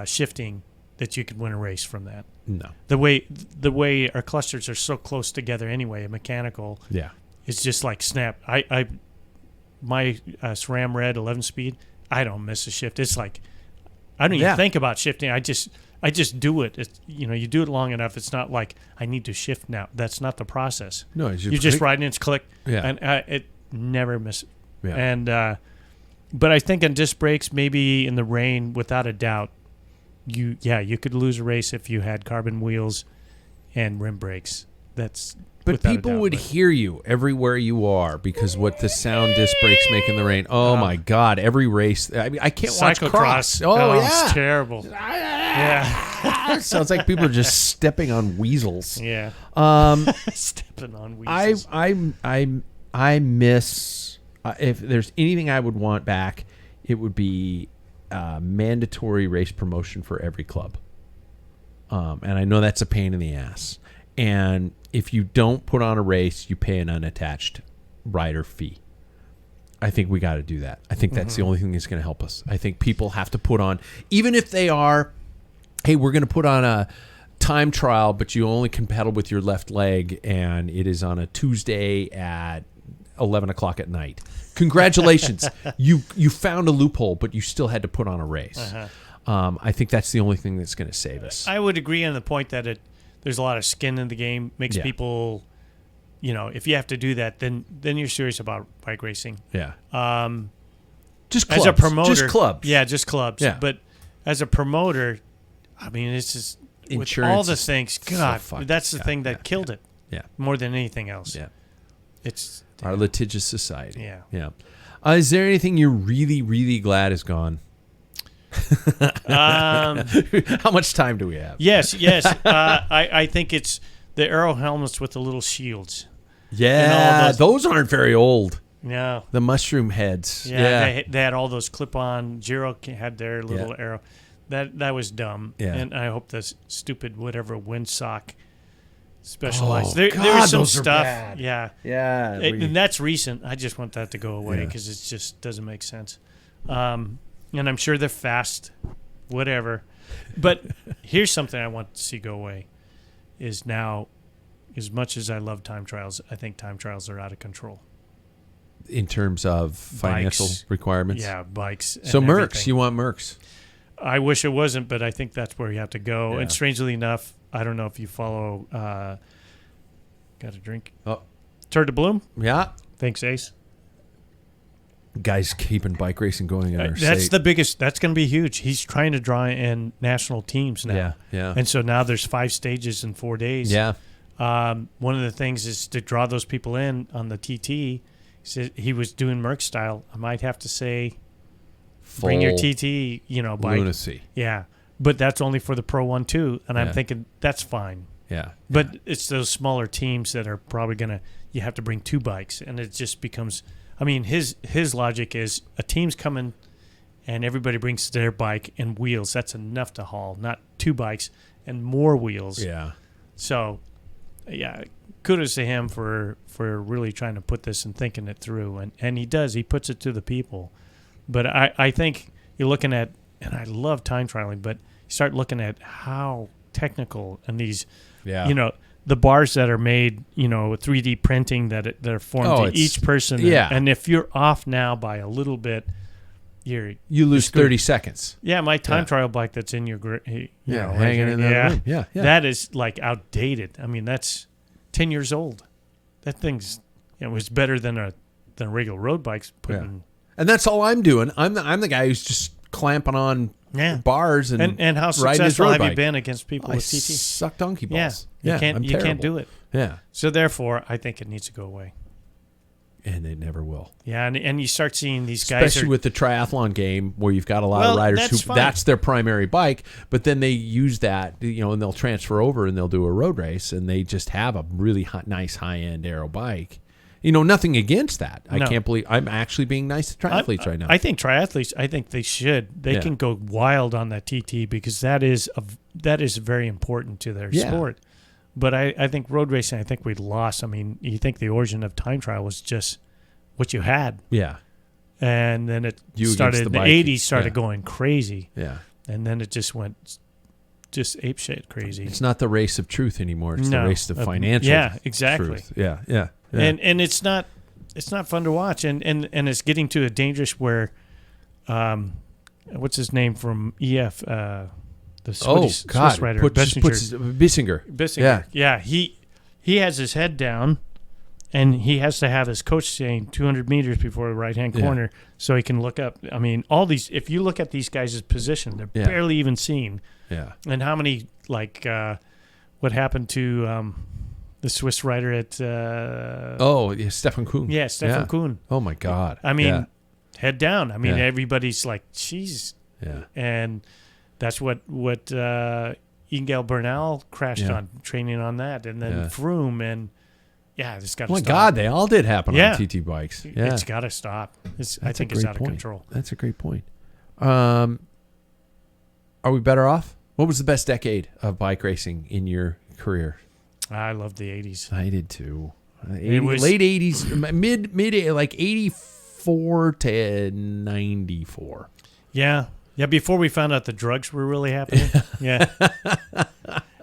shifting that you could win a race from that. No. The way our clusters are so close together anyway, a mechanical is just like snap. My SRAM Red 11 speed, I don't miss a shift. It's like I don't even think about shifting. I just do it. It's, you do it long enough. It's not like I need to shift now. That's not the process. No, you're just riding and it's click. Yeah. And it never misses. Yeah. And but I think on disc brakes, maybe in the rain, without a doubt, you could lose a race if you had carbon wheels and rim brakes. But people would hear you everywhere you are because what the sound disc brakes make in the rain. Oh my God! Every race, I mean, I can't watch cross. It's terrible. Yeah, sounds like people are just stepping on weasels. Yeah, stepping on weasels. I miss. If there's anything I would want back, it would be mandatory race promotion for every club. And I know that's a pain in the ass. And if you don't put on a race, you pay an unattached rider fee. I think we got to do that. I think that's the only thing that's going to help us. I think people have to put on, even if they are, hey, we're going to put on a time trial, but you only can pedal with your left leg, and it is on a Tuesday at 11 o'clock at night. Congratulations. you found a loophole, but you still had to put on a race. I think that's the only thing that's going to save us. I would agree on the point that there's a lot of skin in the game. Makes people, if you have to do that, then you're serious about bike racing. Yeah. Just clubs. As a promoter. Just clubs. Yeah, just clubs. Yeah. But as a promoter, I mean, it's just with all the things. God, that's the thing that killed it. Yeah. More than anything else. Yeah. It's our litigious society. Yeah. Yeah. Is there anything you're really, really glad is gone? How much time do we have? Yes. I think it's the Aero helmets with the little shields. Yeah, those aren't very old. No. The mushroom heads. Yeah. They had all those clip-on. Giro had their little Aero. That was dumb. Yeah. And I hope the stupid whatever windsock specialized. Oh, there was some those are stuff. bad. Yeah. Yeah. And that's recent. I just want that to go away Yeah. because it just doesn't make sense. And I'm sure they're fast, whatever. But here's something I want to see go away is now, as much as I love time trials, I think time trials are out of control. In terms of financial requirements? Yeah, bikes. So and Mercs, everything. you want Mercs? I wish it wasn't, but I think that's where you have to go. Yeah. And strangely enough, I don't know if you follow. Got a drink? Oh, Turd to Bloom. yeah. Thanks, Ace. Guys keeping bike racing going in our That's state. the biggest. That's going to be huge. He's trying to draw in national teams now. Yeah. And so now there's 5 stages in 4 days. Yeah. One of the things is to draw those people in on the TT. He said he was doing Merck style. I might have to say, bring your Full TT, bike. lunacy. Yeah, but that's only for the Pro 1 too. And I'm Yeah. thinking that's fine. Yeah. But it's those smaller teams that are probably gonna. You have to bring 2 bikes, and it just becomes. I mean, his logic is a team's coming, and everybody brings their bike and wheels. That's enough to haul, not 2 bikes and more wheels. Yeah. So, yeah, kudos to him for really trying to put this and thinking it through, and he does. He puts it to the people. But I think you're looking at, and I love time trialing, but you start looking at how technical and these, the bars that are made, 3D printing that are formed to each person. Yeah. And if you're off now by a little bit, you lose 30 seconds. Yeah, my time trial bike that's in your hanging right in that room. Yeah. that is like outdated. I mean, that's 10 years old. That thing's was better than a regular road bikes. And that's all I'm doing. I'm the guy who's just clamping on bars and how riding his successful road have you bike. been against people I with TT? suck donkey Yeah, balls. you can't I'm you can't terrible. do it. Yeah, So therefore, I think it needs to go away. and it never will. Yeah, and you start seeing these guys, Especially with the triathlon game, where you've got a lot of riders that's who fine. that's their primary bike, but then they use that, and they'll transfer over and they'll do a road race, and they just have a really nice high-end aero bike. Nothing against that. I can't believe I'm actually being nice to triathletes right now. I think triathletes. I think they should. They can go wild on that TT because that is very important to their sport. But I think road racing. I think we lost. I mean, you think the origin of time trial was just what you had. Yeah. And then it You started against in the the bike. 80s. Started going crazy. Yeah. And then it just went apeshit crazy. It's not the race of truth anymore. It's the No. race of financial. Yeah, exactly. Truth. Yeah. And it's not fun to watch, and it's getting to a dangerous where, what's his name from EF, the Swiss rider, Bissinger. Bissinger. Yeah, he has his head down, and he has to have his coach saying 200 meters before the right hand corner so he can look up. I mean, all these. If you look at these guys' position, they're barely even seen. Yeah. And how many what happened to the Swiss rider at Stefan Kuhn. Yeah, Stefan Kuhn. Oh my God. I mean, head down. I mean, Yeah. everybody's like, "Jeez." Yeah. And that's what Ingel Bernal crashed on, training on that, and then Froome, and this got to Oh my stop. God, they all did happen on TT bikes. Yeah. It's got to stop. I think it's out of control. That's a great point. Are we better off? What was the best decade of bike racing in your career? I loved the 80s. I did too. It was late 80s, mid like 84 to 94. Yeah. Yeah, before we found out the drugs were really happening. Yeah.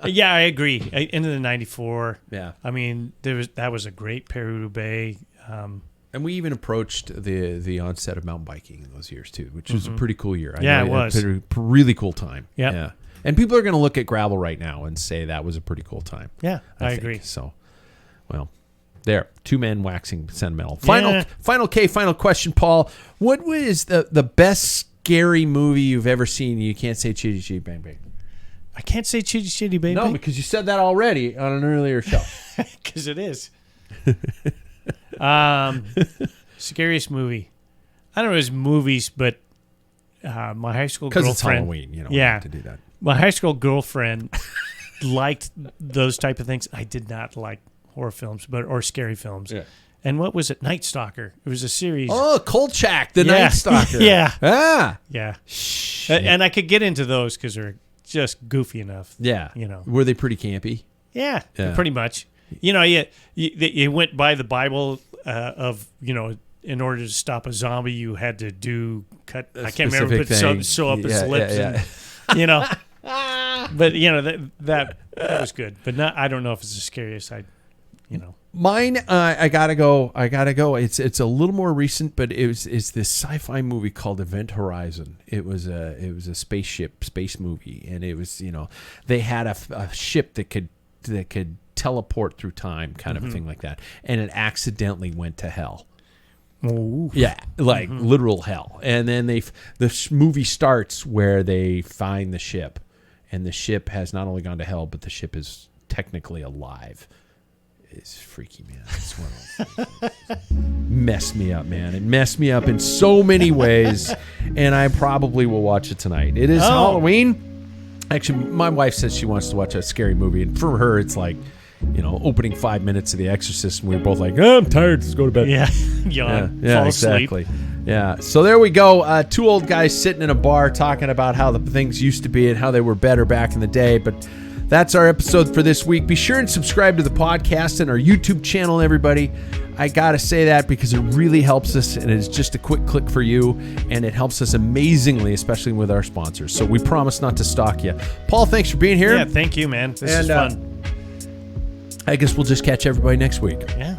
Yeah, I agree. Into the 94. Yeah. I mean, that was a great Paris-Roubaix. And we even approached the onset of mountain biking in those years too, which was a pretty cool year. It was. A really cool time. Yep. Yeah. And people are going to look at gravel right now and say that was a pretty cool time. Yeah, I think. agree. So, well, there. 2 men waxing sentimental. Final question, Paul. What was the best scary movie you've ever seen? You can't say Chitty Chitty Bang Bang. I can't say Chitty Chitty Bang No, Bang. because you said that already on an earlier show. Because it is. Scariest movie. I don't know, it was movies, but my high school girlfriend. Because it's Halloween, you know. Yeah. To do that. My high school girlfriend liked those type of things. I did not like horror films, or scary films. Yeah. And what was it? Night Stalker. It was a series. Oh, Kolchak, the Night Stalker. Yeah. Ah. Yeah. Shit. And I could get into those because they're just goofy enough. Yeah. You know. Were they pretty campy? Yeah. Pretty much. You know, you went by the Bible of, you know, in order to stop a zombie, you had to I can't remember, but sew up his lips. And, you know. But, you know, that was good. But I don't know if it's the scariest. You know. Mine, I gotta go. It's a little more recent, but it's this sci-fi movie called Event Horizon. It was a space movie, and it was, you know, they had a ship that could teleport through time, kind of a thing like that, and it accidentally went to hell. Ooh. Yeah, like literal hell. And then the movie starts where they find the ship, and the ship has not only gone to hell, but the ship is technically alive. It's freaky, man. It's one of those messed me up, man. It messed me up in so many ways, and I probably will watch it tonight. It is Halloween. Actually, my wife says she wants to watch a scary movie, and for her, it's like, you know, opening 5 minutes of The Exorcist, and we were both like, "Oh, I'm tired. Let's go to bed." Yeah, yawn, yeah, fall exactly. asleep. Yeah. So there we go. Two old guys sitting in a bar talking about how the things used to be and how they were better back in the day, but. That's our episode for this week. Be sure and subscribe to the podcast and our YouTube channel, everybody. I got to say that because it really helps us, and it's just a quick click for you, and it helps us amazingly, especially with our sponsors. So we promise not to stalk you. Paul, thanks for being here. Yeah, thank you, man. This is fun. I guess we'll just catch everybody next week. Yeah.